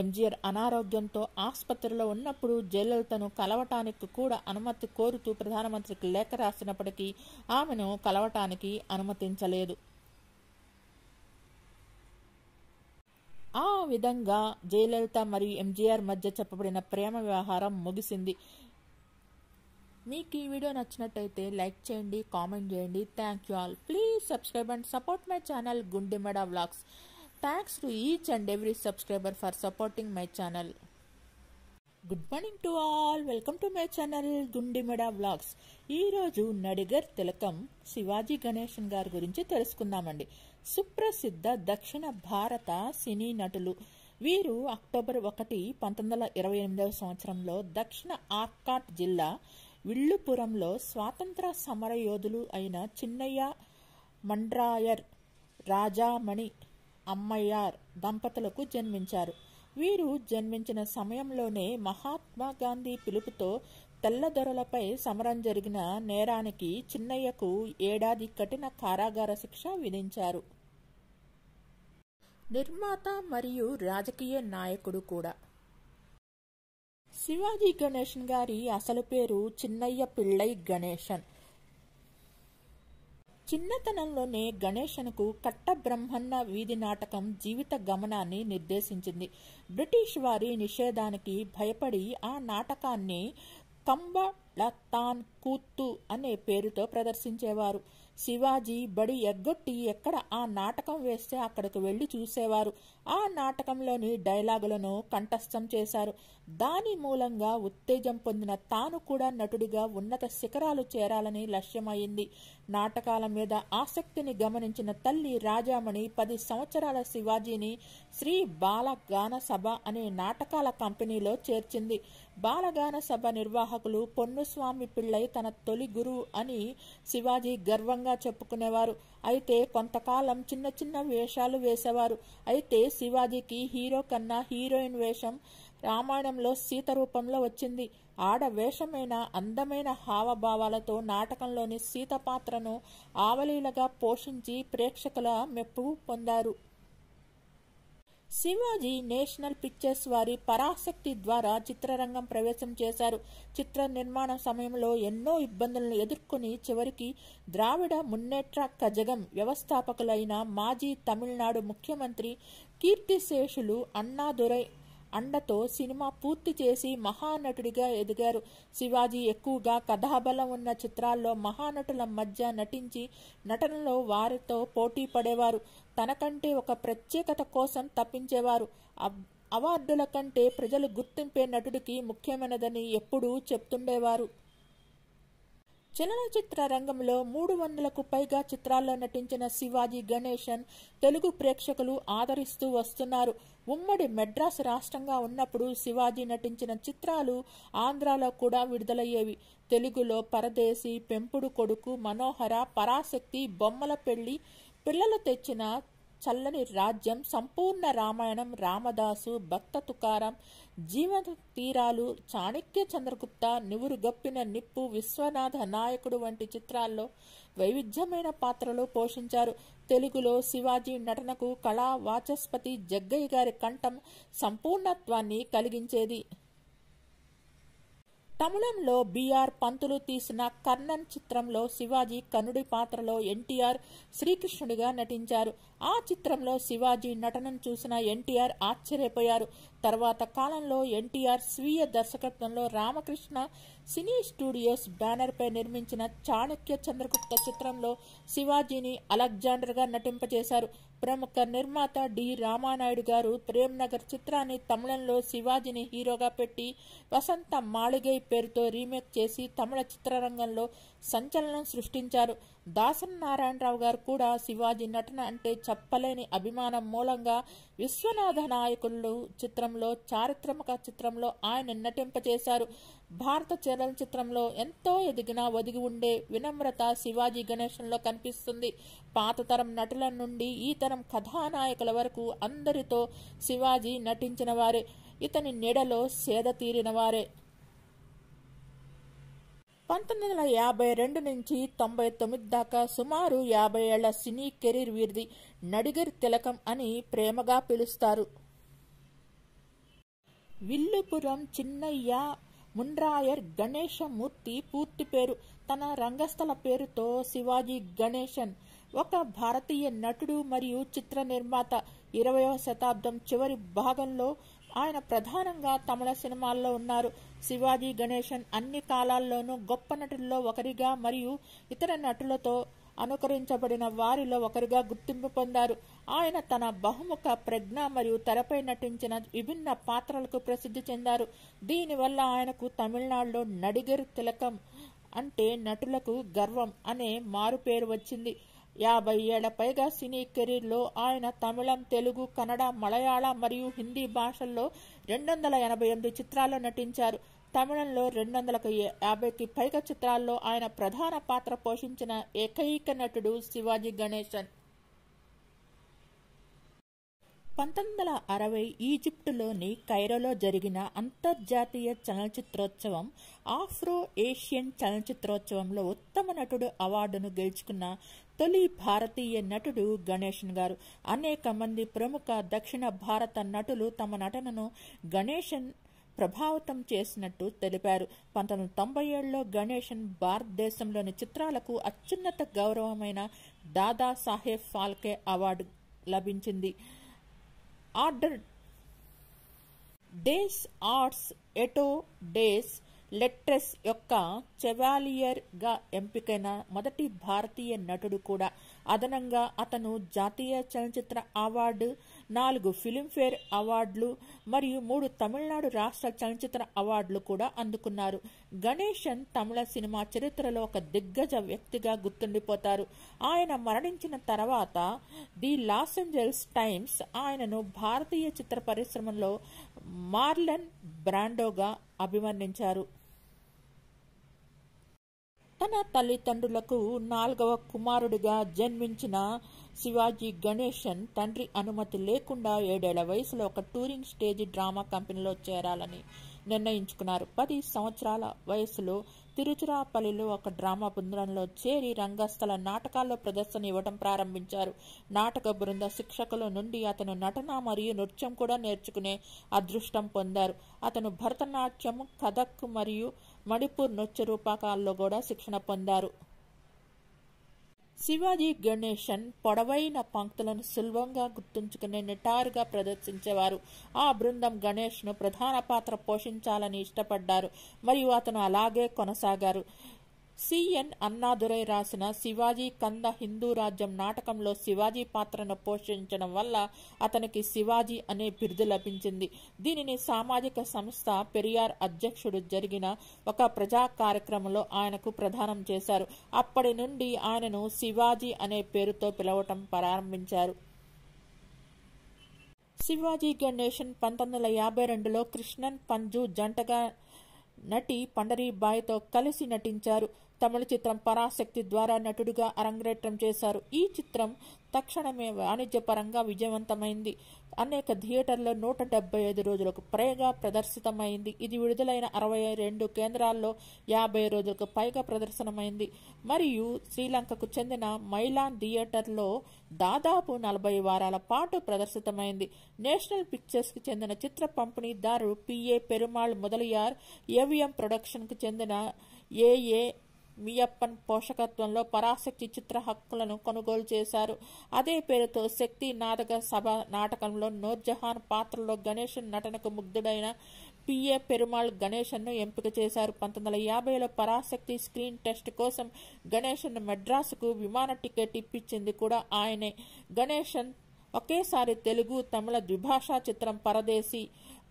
ఎంజీఆర్ అనారోగ్యంతో ఆసుపత్రిలో ఉన్నప్పుడు జయలలితను కలవటానికి కూడా అనుమతి కోరుతూ ప్రధానమంత్రికి లేఖ రాసినప్పటికీ ఆమెను కలవటానికి అనుమతించలేదు. ఆ విధంగా జయలలిత మరియు ఎంజీఆర్ మధ్య చెప్పబడిన ప్రేమ వ్యవహారం ముగిసింది. మీకు ఈ వీడియో నచ్చినట్టయితే లైక్ చేయండి, కామెంట్ చేయండి. Thank you all. Please subscribe and support my channel Gundemeda vlogs. Thanks to each and every subscriber for supporting my channel. Good morning to all. Welcome to my channel Gundemeda vlogs. ఈరోజు నడిగర్ తిలకం శివాజీ గణేశన్ గారి గురించి తెలుసుకుందామండి. సుప్రసిద్ధ దక్షిణ భారత సినీ నటులు. వీరు అక్టోబర్ 1, 1928 సంవత్సరంలో దక్షిణ ఆర్కాట్ జిల్లా విల్లుపురంలో స్వాతంత్ర సమరయోధులు అయిన చిన్నయ్య మండ్రాయర్, రాజామణి అమ్మయ్యార్ దంపతులకు జన్మించారు. వీరు జన్మించిన సమయంలోనే మహాత్మా గాంధీ పిలుపుతో తెల్లదొరలపై సమరం జరిగిన నేరానికి చిన్నయ్యకు 1 ఏడాది కఠిన కారాగార శిక్ష విధించారు. నిర్మాత మరియు రాజకీయ నాయకుడు కూడా. శివాజీ గణేశన్ గారి అసలు పేరు చిన్నయ్య పిళ్ళై గణేశన్. చిన్నతనంలోనే గణేశన్కు కట్టబ్రహ్మన్న వీధి నాటకం జీవిత గమనాన్ని నిర్దేశించింది. బ్రిటిష్ వారి నిషేధానికి భయపడి ఆ నాటకాన్ని కంబళతాన్ కూత్తు అనే పేరుతో ప్రదర్శించేవారు. శివాజీ బడి ఎగ్గొట్టి ఎక్కడ ఆ నాటకం వేస్తే అక్కడికి వెళ్లి చూసేవారు. ఆ నాటకంలోని డైలాగులను కంఠస్థం చేశారు. దాని మూలంగా ఉత్తేజం పొందిన తాను కూడా నటుడిగా ఉన్నత శిఖరాలు చేరాలని లక్ష్యమైంది. నాటకాల మీద ఆసక్తిని గమనించిన తల్లి రాజామణి 10 సంవత్సరాల శివాజీని శ్రీ బాలగాన సభ అనే నాటకాల కంపెనీలో చేర్చింది. బాలగాన సభ నిర్వాహకులు పొన్నుస్వామి పిళ్ళై తన తొలి గురువు అని శివాజీ గర్వంగా చెప్పుకునేవారు. అయితే కొంతకాలం చిన్న చిన్న వేషాలు వేసేవారు. అయితే శివాజీకి హీరో కన్నా హీరోయిన్ వేషం రామాయణంలో సీత రూపంలో వచ్చింది. ఆడ వేషమైన అందమైన హావభావాలతో నాటకంలోని సీత పాత్రను ఆవలీలగా పోషించి ప్రేక్షకుల మెప్పు పొందారు. శివాజీ నేషనల్ పిక్చర్స్ వారి పరాశక్తి ద్వారా చిత్రరంగం ప్రవేశం చేశారు. చిత్ర నిర్మాణం సమయంలో ఎన్నో ఇబ్బందులను ఎదుర్కొని చివరికి ద్రావిడ మున్నేట్ర కజగం వ్యవస్థాపకులైన మాజీ తమిళనాడు ముఖ్యమంత్రి కీర్తిశేషులు అన్నాదురై అండతో సినిమా పూర్తి చేసి మహానటుడిగా ఎదిగారు. శివాజీ ఎక్కువగా కథాబలం ఉన్న చిత్రాల్లో మహానటుల మధ్య నటించి నటనలో వారితో పోటీ పడేవారు. తనకంటే ఒక ప్రత్యేకత కోసం తప్పించేవారు. అవార్డుల కంటే ప్రజలు గుర్తింపే నటుడికి ముఖ్యమైనదని ఎప్పుడూ చెప్తుండేవారు. చలనచిత్ర రంగంలో 300కు పైగా చిత్రాల్లో నటించిన శివాజీ గణేశన్ తెలుగు ప్రేక్షకులు ఆదరిస్తూ వస్తున్నారు. ఉమ్మడి మెడ్రాస్ రాష్ట్రంగా ఉన్నప్పుడు శివాజీ నటించిన చిత్రాలు ఆంధ్రాలో కూడా విడుదలయ్యేవి. తెలుగులో పరదేశి, పెంపుడు కొడుకు, మనోహర, పరాశక్తి, బొమ్మల పెళ్లి, పిల్లలు తెచ్చిన చల్లని రాజ్యం, సంపూర్ణ రామాయణం, రామదాసు, భక్త తుకారం, జీవన తీరాలు, చాణక్య చంద్రగుప్త, నివురుగప్పిన నిప్పు, విశ్వనాథ నాయకుడు వంటి చిత్రాల్లో వైవిధ్యమైన పాత్రలు పోషించారు. తెలుగులో శివాజీ నటనకు కళా వాచస్పతి జగ్గయ్య గారి కంఠం సంపూర్ణత్వాన్ని కలిగించేది. తమిళంలో బిఆర్ పంతులు తీసిన కర్ణన్ చిత్రంలో శివాజీ కర్ణుడి పాత్రలో ఎన్టీఆర్ శ్రీకృష్ణుడిగా నటించారు. ఆ చిత్రంలో శివాజీ నటనను చూసిన ఎన్టీఆర్ ఆశ్చర్యపోయారు. తర్వాత కాలంలో ఎన్టీఆర్ స్వీయ దర్శకత్వంలో రామకృష్ణ సినీ స్టూడియోస్ బ్యానర్ పై నిర్మించిన చాణక్య చంద్రగుప్త చిత్రంలో శివాజీని అలెగ్జాండర్ గా నటింపచేశారు. ప్రముఖ నిర్మాత డి రామానాయుడు గారు ప్రేమ్ నగర్ చిత్రాన్ని తమిళంలో శివాజీని హీరోగా పెట్టి వసంత మాళిగై పేరుతో రీమేక్ చేసి తమిళ చిత్రరంగంలో సంచలనం సృష్టించారు. దాసరి నారాయణరావు గారు కూడా శివాజీ నటన అంటే చెప్పలేని అభిమానం మూలంగా విశ్వనాథ నాయకులు చిత్రంలో చారిత్రక చిత్రంలో ఆయన నటింపచేశారు. భారత చలనచిత్రంలో ఎంతో ఎదిగిన ఒదిగి ఉండే వినమ్రత శివాజీ గణేశంలో కనిపిస్తుంది. పాత తరం నటుల నుండి ఈ తరం కథానాయకుల వరకు అందరితో శివాజీ నటించిన వారే. ఇతని నీడలో సేద తీరిన వారే. 1952 నుంచి 99 దాకా సుమారు 50 ఏళ్ల సినీ కెరీర్ వీరిది. నడిగర్ తిలకం అని ప్రేమగా పిలుస్తారు. విల్లుపురం చిన్నయ్య మున్రాయర్ గణేశమూర్తి పూర్తి పేరు. తన రంగస్థల పేరుతో శివాజీ గణేశన్ ఒక భారతీయ నటుడు మరియు చిత్ర నిర్మాత. 20వ శతాబ్దం చివరి భాగంలో ఆయన ప్రధానంగా తమిళ సినిమాల్లో ఉన్నారు. శివాజీ గణేశన్ అన్ని కాలాల్లోనూ గొప్ప నటుల్లో ఒకరిగా మరియు ఇతర నటులతో అనుకరించబడిన వారిలో ఒకరిగా గుర్తింపు పొందారు. ఆయన తన బహుముఖ ప్రజ్ఞ మరియు తెరపై నటించిన విభిన్న పాత్రలకు ప్రసిద్ధి చెందారు. దీనివల్ల ఆయనకు తమిళనాడులో నడిగర్ తిలకం అంటే నటులకు గర్వం అనే మారుపేరు వచ్చింది. 50 ఏళ్ల పైగా సినీ కెరీర్లో ఆయన తమిళం, తెలుగు, కన్నడ, మలయాళ మరియు హిందీ భాషల్లో 288 చిత్రాల్లో నటించారు. తమిళంలో 250కి పైగా చిత్రాల్లో ఆయన ప్రధాన పాత్ర పోషించిన ఏకైక నటుడు శివాజీ గణేశన్. 1960 ఈజిప్టులోని కైరోలో జరిగిన అంతర్జాతీయ చలనచిత్రోత్సవం ఆఫ్రో ఏషియన్ చలనచిత్రోత్సవంలో ఉత్తమ నటుడు అవార్డును గెలుచుకున్న తొలి భారతీయ నటుడు గణేశన్ గారు. అనేక మంది ప్రముఖ దక్షిణ భారత నటులు తమ నటనను గణేశన్ ప్రభావితం చేసినట్టు తెలిపారు. 1997లో గణేశన్ భారతదేశంలోని చిత్రాలకు అత్యున్నత గౌరవమైన దాదా సాహెబ్ ఫాల్కే అవార్డు లభించింది. ఆర్డర్ డేస్ ఆర్ట్స్ ఎటో డేస్ లెట్రెస్ యొక్క చెవాలియర్ గా ఎంపికైన మొదటి భారతీయ నటుడు కూడా. అదనంగా అతను జాతీయ చలనచిత్ర అవార్డు, 4 ఫిలింఫేర్ అవార్డులు మరియు 3 తమిళనాడు రాష్ట్ర చలనచిత్ర అవార్డులు కూడా అందుకున్నారు. గణేశన్ తమిళ సినిమా చరిత్రలో ఒక దిగ్గజ వ్యక్తిగా గుర్తుండిపోతారు. ఆయన మరణించిన తర్వాత ది లాస్ ఏంజల్స్ టైమ్స్ ఆయనను భారతీయ చిత్ర పరిశ్రమలో మార్లన్ బ్రాండోగా అభివర్ణించారు. తన తల్లిదండ్రులకు 4వ కుమారుడిగా జన్మించిన శివాజీ గణేశన్ తండ్రి అనుమతి లేకుండా 7 ఏళ్ల వయసులో ఒక టూరింగ్ స్టేజ్ డ్రామా కంపెనీలో చేరాలని నిర్ణయించుకున్నారు. 10 సంవత్సరాల వయసులో తిరుచిరాపల్లిలో ఒక డ్రామా బృందంలో చేరి రంగస్థల నాటకాల్లో ప్రదర్శన ఇవ్వడం ప్రారంభించారు. నాటక బృంద శిక్షకుల నుండి అతను నటన మరియు నృత్యం కూడా నేర్చుకునే అదృష్టం పొందారు. అతను భరతనాట్యం, కథక్ మరియు మణిపూర్ నృత్య రూపకాల్లో కూడా శిక్షణ పొందారు. శివాజీ గణేశన్ పొడవైన పంక్తులను సులభంగా గుర్తుంచుకునే నిటారుగా ప్రదర్శించేవారు. ఆ బృందం గణేష్ను ప్రధాన పాత్ర పోషించాలని ఇష్టపడ్డారు మరియు అతను అలాగే కొనసాగారు. సిఎన్ అన్నాదురై రాసిన శివాజీ కంద హిందూ రాజ్యం నాటకంలో శివాజీ పాత్రను పోషించడం వల్ల అతనికి శివాజీ అనే బిరుదు లభించింది. దీనిని సామాజిక సంస్థ పెరియార్ అధ్యక్షుడు జరిగిన ఒక ప్రజా కార్యక్రమంలో ఆయనకు ప్రదానం చేశారు. అప్పటి నుండి ఆయనను శివాజీ అనే పేరుతో పిలవటం ప్రారంభించారు. శివాజీ గణేశన్ 1952లో కృష్ణన్ పంజు జంటగా నటి పండరీబాయితో కలిసి నటించారు. తమిళ చిత్రం పరాశక్తి ద్వారా నటుడిగా అరంగేట్రం చేశారు. ఈ చిత్రం తక్షణమే వాణిజ్యపరంగా విజయవంతమైంది. అనేక థియేటర్లో 175 రోజులకు పైగా ప్రదర్శితమైంది. ఇది విడుదలైన 62 కేంద్రాల్లో 50 రోజులకు పైగా ప్రదర్శనమైంది. మరియు శ్రీలంకకు చెందిన మైలాన్ థియేటర్లో దాదాపు 40 వారాల పాటు ప్రదర్శితమైంది. నేషనల్ పిక్చర్స్ కి చెందిన చిత్ర పంపిణీదారు PA Perumal Mudaliar, AVM production కు చెందిన ఏఏ మియప్పన్ పోషకత్వంలో పరాశక్తి చిత్ర హక్కులను కొనుగోలు చేశారు. అదే పేరుతో శక్తి నాటక సభ నాటకంలో నూర్జహాన్ పాత్రలో గణేశన్ నటనకు ముగ్ధుడైన పిఏ పెరుమాళ్ గణేశన్ను ఎంపిక చేశారు. 1950లో పరాశక్తి స్క్రీన్ టెస్ట్ కోసం గణేశన్ మెడ్రాసుకు విమాన టికెట్ ఇప్పించింది కూడా ఆయనే. గణేశన్ ఒకేసారి తెలుగు, తమిళ ద్విభాషా చిత్రం పరదేశీ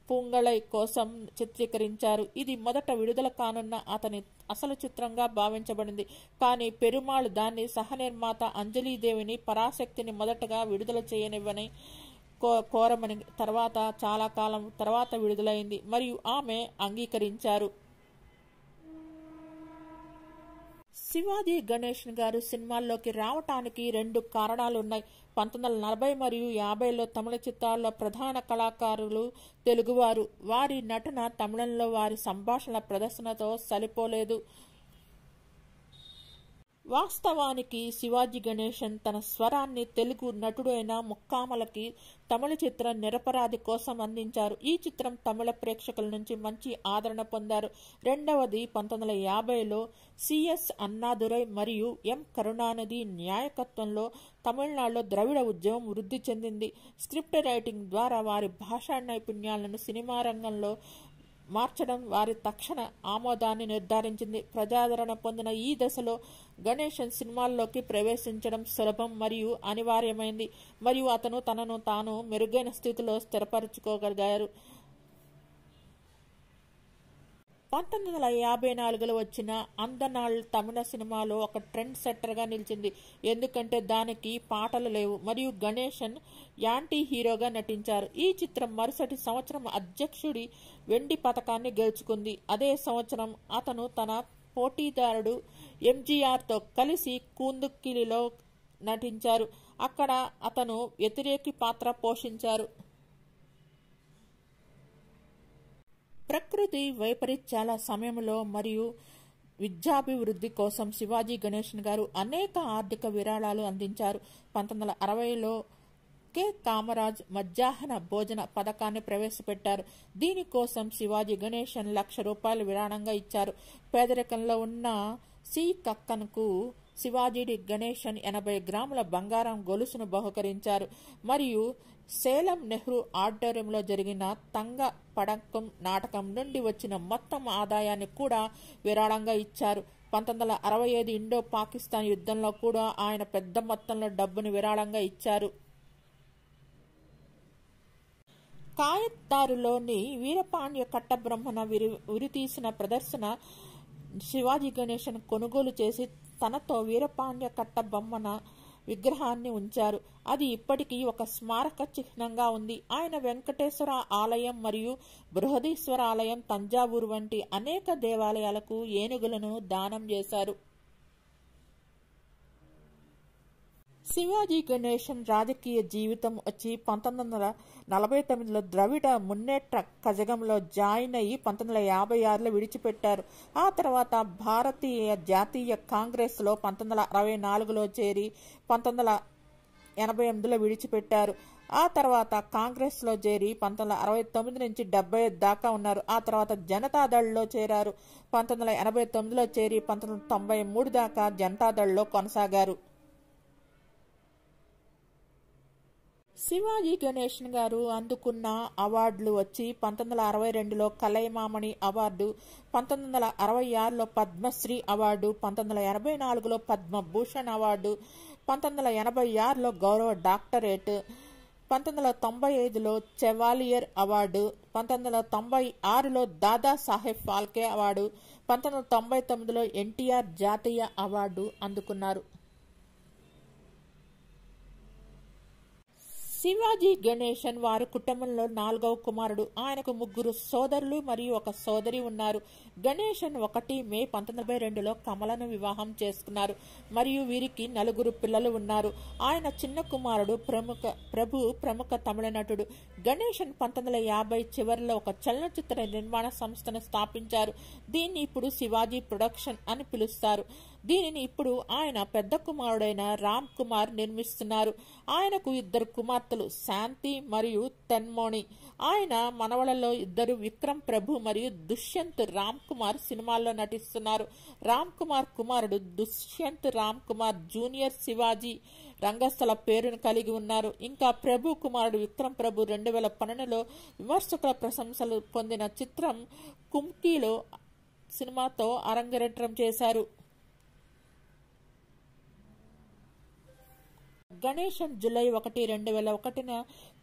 పూంగళై కోసం చిత్రీకరించారు. ఇది మొదట విడుదల కానున్న అతని అసలు చిత్రంగా భావించబడింది. కానీ పెరుమాళ్ దాన్ని సహనిర్మాత అంజలీదేవిని పరాశక్తిని మొదటగా విడుదల చేయనివ్వని కోరమని తర్వాత చాలా కాలం తర్వాత విడుదలైంది మరియు ఆమె అంగీకరించారు. శివాజీ గణేశన్ గారు సినిమాల్లోకి రావటానికి 2 కారణాలున్నాయి. 1940 మరియు 50లో తమిళ చిత్రాల్లో ప్రధాన కళాకారులు తెలుగువారు. వారి నటన తమిళంలో వారి సంభాషణల ప్రదర్శనతో సరిపోలేదు. వాస్తవానికి శివాజీ గణేశన్ తన స్వరాన్ని తెలుగు నటుడైన ముక్కామలకి తమిళ చిత్రం నిరపరాధి కోసం అందించారు. ఈ చిత్రం తమిళ ప్రేక్షకుల నుంచి మంచి ఆదరణ పొందారు. రెండవది 1950లో సిఎస్ అన్నాదురై మరియు ఎం కరుణానిధి నాయకత్వంలో తమిళనాడులో ద్రవిడ ఉద్యమం వృద్ధి చెందింది. స్క్రిప్ట్ రైటింగ్ ద్వారా వారి భాషా నైపుణ్యాలను సినిమా రంగంలో మార్చడం వారి తక్షణ ఆమోదాన్ని నిర్ధారించింది. ప్రజాదరణ పొందిన ఈ దశలో గణేశన్ సినిమాల్లోకి ప్రవేశించడం సులభం మరియు అనివార్యమైంది మరియు అతను తనను తాను మెరుగైన స్థితిలో స్థిరపరచుకోగలిగారు. 1954లో వచ్చిన అందనాళ్ తమిళ సినిమాలో ఒక ట్రెండ్ సెట్టర్గా నిలిచింది. ఎందుకంటే దానికి పాటలు లేవు మరియు గణేశన్ యాంటీ హీరోగా నటించారు. ఈ చిత్రం మరుసటి సంవత్సరం అధ్యక్షుడి వెండి పతకాన్ని గెలుచుకుంది. అదే సంవత్సరం అతను తన పోటీదారుడు ఎంజీఆర్తో కలిసి కూందుక్కిలిలో నటించారు. అక్కడ అతను వ్యతిరేకి పాత్ర పోషించారు. ప్రకృతి వైపరీత్యాల సమయంలో మరియు విద్యాభివృద్ధి కోసం శివాజీ గణేశన్ గారు అనేక ఆర్థిక విరాళాలు అందించారు. 1960లో కె కామరాజ్ మధ్యాహ్న భోజన పథకాన్ని ప్రవేశపెట్టారు. దీనికోసం శివాజీ గణేశన్ ₹1,00,000 విరాళంగా ఇచ్చారు. పేదరికంలో ఉన్న సి కక్కన్కు శివాజీ గణేశన్ 80 గ్రాముల బంగారం గొలుసును బహుకరించారు మరియు సేలం నెహ్రూ ఆడిటోరియంలో జరిగిన తంగ పడకం నాటకం నుండి వచ్చిన మొత్తం ఆదాయాన్ని కూడా విరాళంగా ఇచ్చారు. 1965 ఇండో పాకిస్తాన్ యుద్ధంలో కూడా ఆయన పెద్ద మొత్తంలో డబ్బును విరాళంగా ఇచ్చారు. కాయత్తారులోని వీరపాండ్య కట్టబ్రహ్మణ ఉరితీసిన ప్రదర్శన శివాజీ గణేశన్ కొనుగోలు చేసి తనతో వీరపాండ్య కట్టబొమ్మన విగ్రహాన్ని ఉంచారు. అది ఇప్పటికీ ఒక స్మారక చిహ్నంగా ఉంది. ఆయన వెంకటేశ్వర ఆలయం మరియు బృహదీశ్వర ఆలయం, తంజావూరు వంటి అనేక దేవాలయాలకు ఏనుగులను దానం చేశారు. శివాజీ గణేశన్ రాజకీయ జీవితం వచ్చి 1949లో ద్రవిడ మున్నేట్ర కజగంలో జాయిన్ అయ్యి 1956లో విడిచిపెట్టారు. ఆ తర్వాత భారతీయ జాతీయ కాంగ్రెస్లో 1964లో చేరి 1988లో విడిచిపెట్టారు. ఆ తర్వాత కాంగ్రెస్లో చేరి 1969 నుంచి 75 దాకా ఉన్నారు. ఆ తర్వాత జనతాదళ్లో చేరారు. 1989లో చేరి 1993 దాకా జనతాదళ్లో కొనసాగారు. శివాజీ గణేశన్ గారు అందుకున్న అవార్డులు వచ్చి 1962లో కలైమామణి అవార్డు, 1966లో పద్మశ్రీ అవార్డు, 1984లో పద్మభూషణ్ అవార్డు, 1986లో గౌరవ డాక్టరేట్, 1995లో చెవాలియర్ అవార్డు, 1996లో దాదా సాహెబ్ ఫాల్కే అవార్డు, 1999లో ఎన్టీఆర్ జాతీయ అవార్డు అందుకున్నారు. శివాజీ గణేశన్ వారి కుటుంబంలో 4వ కుమారుడు. ఆయనకు 3 సోదరులు మరియు 1 సోదరి ఉన్నారు. గణేశన్ 1 మే 1942లో కమలను వివాహం చేసుకున్నారు మరియు వీరికి 4 పిల్లలు ఉన్నారు. ఆయన చిన్న కుమారుడు ప్రముఖ తమిళ నటుడు. గణేశన్ 1950 చివరిలో ఒక చలనచిత్ర నిర్మాణ సంస్థను స్థాపించారు. దీన్ని ఇప్పుడు శివాజీ ప్రొడక్షన్ అని పిలుస్తారు. దీనిని ఇప్పుడు ఆయన పెద్ద కుమారుడైన రామ్ కుమార్ నిర్మిస్తున్నారు. ఆయనకు 2 కుమార్తెలు, శాంతి మరియు తెన్మోణి. ఆయన మనవలలో 2 విక్రమ్ ప్రభు మరియు దుష్యంత్ రామ్ కుమార్ సినిమాల్లో నటిస్తున్నారు. రామ్ కుమార్ కుమారుడు దుష్యంత్ రామ్ కుమార్ జూనియర్ శివాజీ రంగస్థల పేరును కలిగి ఉన్నారు. ఇంకా ప్రభు కుమారుడు విక్రమ్ ప్రభు 2012లో విమర్శకుల ప్రశంసలు పొందిన చిత్రం కుంకీలో సినిమాతో అరంగేట్రం చేశారు. గణేశన్ జూలై 1, 2001న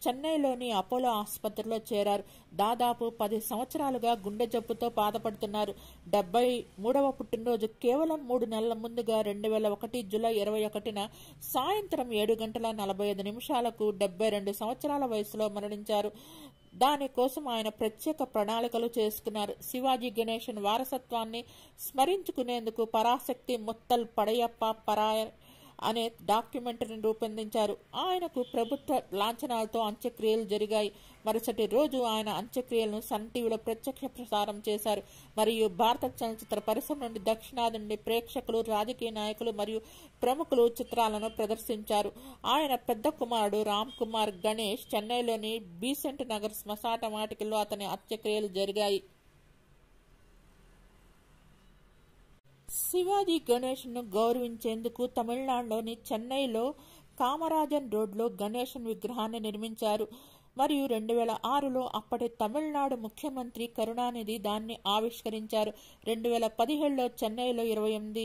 చెన్నైలోని అపోలో ఆసుపత్రిలో చేరారు. దాదాపు 10 సంవత్సరాలుగా గుండె జబ్బుతో బాధపడుతున్నారు. 73వ పుట్టినరోజు కేవలం 3 నెలల ముందుగా 2001 జూలై 21న సాయంత్రం 7:45 72 సంవత్సరాల వయసులో మరణించారు. దానికోసం ఆయన ప్రత్యేక ప్రణాళికలు చేసుకున్నారు. శివాజీ గణేశన్ వారసత్వాన్ని స్మరించుకునేందుకు పరాశక్తి ముత్తల్ పడయప్ప పరాయ అనే డాక్యుమెంటరీని రూపొందించారు. ఆయనకు ప్రభుత్వ లాంఛనాలతో అంత్యక్రియలు జరిగాయి. మరుసటి రోజు ఆయన అంత్యక్రియలను సన్ టీవీలో ప్రత్యక్ష ప్రసారం చేశారు మరియు భారత చలనచిత్ర పరిశ్రమ నుండి దక్షిణాది నుండి ప్రేక్షకులు, రాజకీయ నాయకులు మరియు ప్రముఖులు చిత్రాలను ప్రదర్శించారు. ఆయన పెద్ద కుమారుడు రామ్ కుమార్ గణేష్ చెన్నైలోని బీసెంట్ నగర్ శ్మశాన వాటికలో అతని అంత్యక్రియలు జరిగాయి. శివాజీ గణేశన్ను గౌరవించేందుకు తమిళనాడులోని చెన్నైలో కామరాజన్ రోడ్లో గణేశన్ విగ్రహాన్ని నిర్మించారు మరియు 2006లో అప్పటి తమిళనాడు ముఖ్యమంత్రి కరుణానిధి దాన్ని ఆవిష్కరించారు. 2017లో చెన్నైలో 28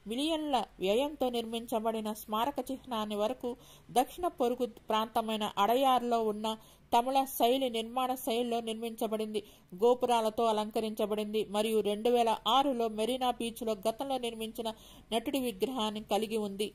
మిలియన్ల వ్యయంతో నిర్మించబడిన స్మారక చిహ్నాన్ని వరకు దక్షిణ పొరుగు ప్రాంతమైన అడయార్లో ఉన్న తమిళ శైలి నిర్మాణ శైలిలో నిర్మించబడింది. గోపురాలతో అలంకరించబడింది మరియు 2006లో మెరీనా బీచ్లో గతంలో నిర్మించిన నటుడి విగ్రహాన్ని కలిగి ఉంది.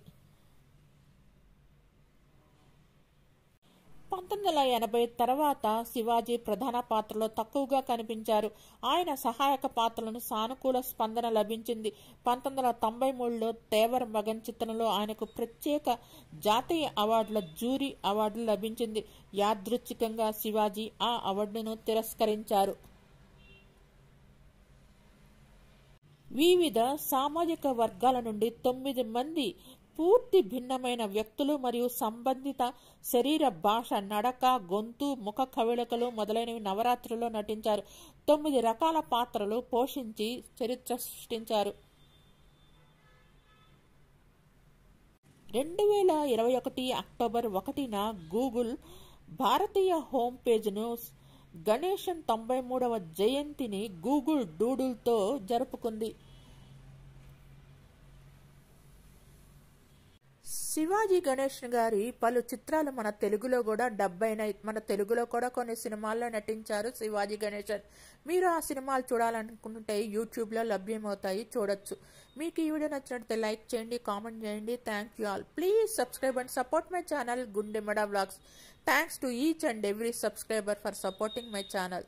1980 తర్వాత శివాజీ ప్రధాన పాత్రలో తక్కువగా కనిపించారు. ఆయన సహాయక పాత్రలను సానుకూల స్పందన లభించింది. 1993లో తేవర్ మగన్ చిత్రంలో ఆయనకు ప్రత్యేక జాతీయ అవార్డుల జ్యూరీ అవార్డు లభించింది. యాదృచ్ఛికంగా శివాజీ ఆ అవార్డును తిరస్కరించారు. వివిధ సామాజిక వర్గాల నుండి 9 మంది పూర్తి భిన్నమైన వ్యక్తులు మరియు సంబంధిత శరీర భాష, నడక, గొంతు, ముఖ కవళికలు మొదలైనవి నవరాత్రిలో నటించారు. 9 రకాల పాత్రలు పోషించి చరిత్ర సృష్టించారు. 2021 అక్టోబర్ 1న గూగుల్ భారతీయ హోమ్ పేజ్ను గణేశన్ 93వ జయంతిని గూగుల్ డూడుల్తో జరుపుకుంది. శివాజీ గణేశన్ గారి పలు చిత్రాలు మన తెలుగులో కూడా డబ్ అయినాయి. మన తెలుగులో కూడా కొన్ని సినిమాల్లో నటించారు శివాజీ గణేశన్. మీరు ఆ సినిమాలు చూడాలనుకుంటే యూట్యూబ్లో లభ్యమవుతాయి, చూడొచ్చు. మీకు ఈ వీడియో నచ్చినట్లయితే లైక్ చేయండి, కామెంట్ చేయండి. Thank you all. Please subscribe and support my channel Gundemeda vlogs. Thanks to each and every subscriber for supporting my channel.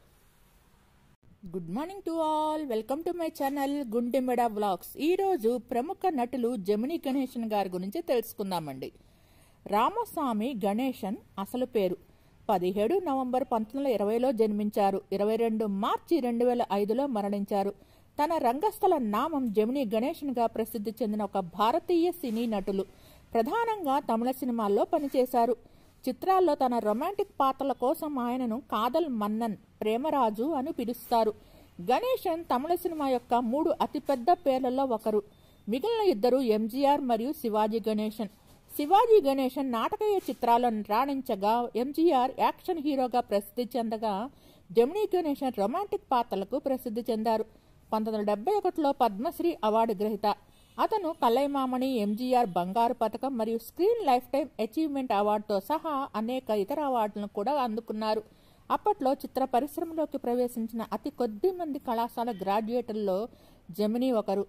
Good morning to all. Welcome to my channel Gundemeda vlogs. ఈరోజు ప్రముఖ నటులు జెమినీ గణేశన్ గారి గురించి తెలుసుకుందామండి. రామస్వామి గణేశన్ అసలు పేరు 17 నవంబర్ 1920లో జన్మించారు. 22 మార్చి 2005లో మరణించారు. తన రంగస్థల నామం జెమినీ గణేశన్ గా ప్రసిద్ధి చెందిన ఒక భారతీయ సినీ నటులు. ప్రధానంగా తమిళ సినిమాల్లో పనిచేశారు. చిత్రాల్లో తన రొమాంటిక్ పాత్రల కోసం ఆయనను కాదల్ మన్నన్, ప్రేమరాజు అని పిలుస్తారు. గణేశన్ తమిళ సినిమా యొక్క 3 అతిపెద్ద పేర్లలో ఒకరు. మిగిలిన 2 ఎంజీఆర్ మరియు శివాజీ గణేశన్. శివాజీ గణేశన్ నాటకీయ చిత్రాలను రాణించగా ఎంజీఆర్ యాక్షన్ హీరోగా ప్రసిద్ధి చెందగా జెమినీ గణేశన్ రొమాంటిక్ పాత్రలకు ప్రసిద్ధి చెందారు. 1971లో పద్మశ్రీ అవార్డు గ్రహీత. అతను కలైమామణి, ఎంజీఆర్ బంగారు పథకం మరియు స్క్రీన్ లైఫ్ టైమ్ అచీవ్మెంట్ అవార్డుతో సహా అనేక ఇతర అవార్డులను కూడా అందుకున్నారు. అప్పట్లో చిత్ర పరిశ్రమలోకి ప్రవేశించిన అతి కొద్ది మంది కళాశాల గ్రాడ్యుయేట్లలో జెమినీ ఒకరు.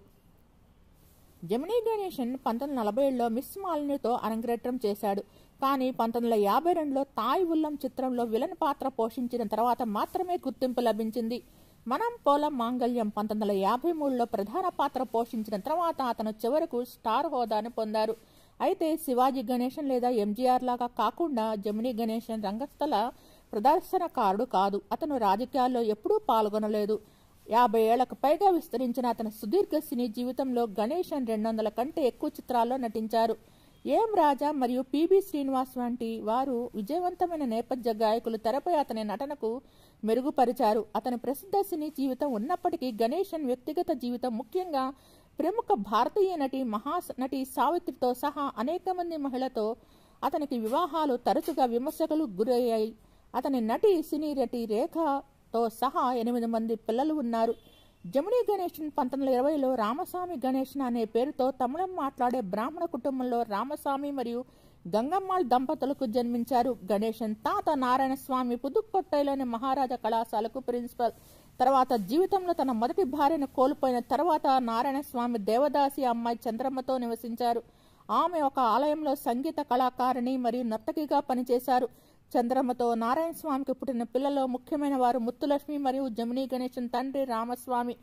జెమినీ గణేశన్ 1947లో మిస్ మాలినితో అరంగేట్రం చేశాడు. కానీ 1952లో తాయ్ ఉల్లం చిత్రంలో విలన్ పాత్ర పోషించిన తర్వాత మాత్రమే గుర్తింపు లభించింది. మనం పోలం మాంగళ్యం 1953లో ప్రధాన పాత్ర పోషించిన తర్వాత అతను చివరకు స్టార్ హోదాను పొందారు. అయితే శివాజీ గణేశన్ లేదా ఎంజీఆర్ లాగా కాకుండా జమినీ గణేశన్ రంగస్థల ప్రదర్శనకారుడు కాదు. అతను రాజకీయాల్లో ఎప్పుడూ పాల్గొనలేదు. 50 ఏళ్లకు పైగా విస్తరించిన అతని సుదీర్ఘ సినీ జీవితంలో గణేశన్ 200 కంటే ఎక్కువ చిత్రాల్లో నటించారు. ఏం రాజా మరియు పిబి శ్రీనివాస్ వంటి వారు విజయవంతమైన నేపథ్య గాయకులు తెరపై అతని నటనకు మెరుగుపరిచారు. అతని ప్రసిద్ధ సినీ జీవితం ఉన్నప్పటికీ గణేశన్ వ్యక్తిగత జీవితం, ముఖ్యంగా ప్రముఖ భారతీయ మహానటి సావిత్రితో సహా అనేక మంది మహిళలతో అతనికి వివాహాలు తరచుగా విమర్శకులు గురయ్యాయి. అతని సినీ నటి రేఖతో సహా 8 మంది పిల్లలు ఉన్నారు. జమినీ గణేశన్ 1920లో రామస్వామి గణేశన్ అనే పేరుతో తమిళం మాట్లాడే బ్రాహ్మణ కుటుంబంలో రామస్వామి మరియు గంగమ్మాళ్ దంపతులకు జన్మించారు. గణేశన్ తాత నారాయణస్వామి పుదుక్కొట్టైలోని మహారాజా కళాశాలకు ప్రిన్సిపల్. తర్వాత జీవితంలో తన మొదటి భార్యను కోల్పోయిన తర్వాత నారాయణస్వామి దేవదాసి అమ్మాయి చంద్రమ్మతో నివసించారు. ఆమె ఒక ఆలయంలో సంగీత కళాకారిణి మరియు నర్తకిగా పనిచేశారు. చంద్రమ్మతో నారాయణస్వామికి పుట్టిన పిల్లలో ముఖ్యమైన వారు ముత్తులక్ష్మి మరియు జమినీ గణేశన్ తండ్రి రామస్వామి.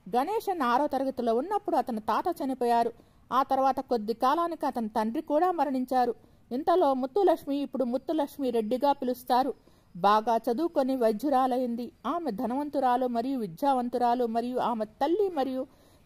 గణేశన్ 6వ తరగతిలో ఉన్నప్పుడు అతని తాత చనిపోయారు. ఆ తర్వాత కొద్ది కాలానికి అతని తండ్రి కూడా మరణించారు. ఇంతలో ముత్తులక్ష్మి, ఇప్పుడు ముత్తులక్ష్మి రెడ్డిగా పిలుస్తారు, బాగా చదువుకొని వైద్యురాలైంది. ఆమె ధనవంతురాలు మరియు విద్యావంతురాలు మరియు ఆమె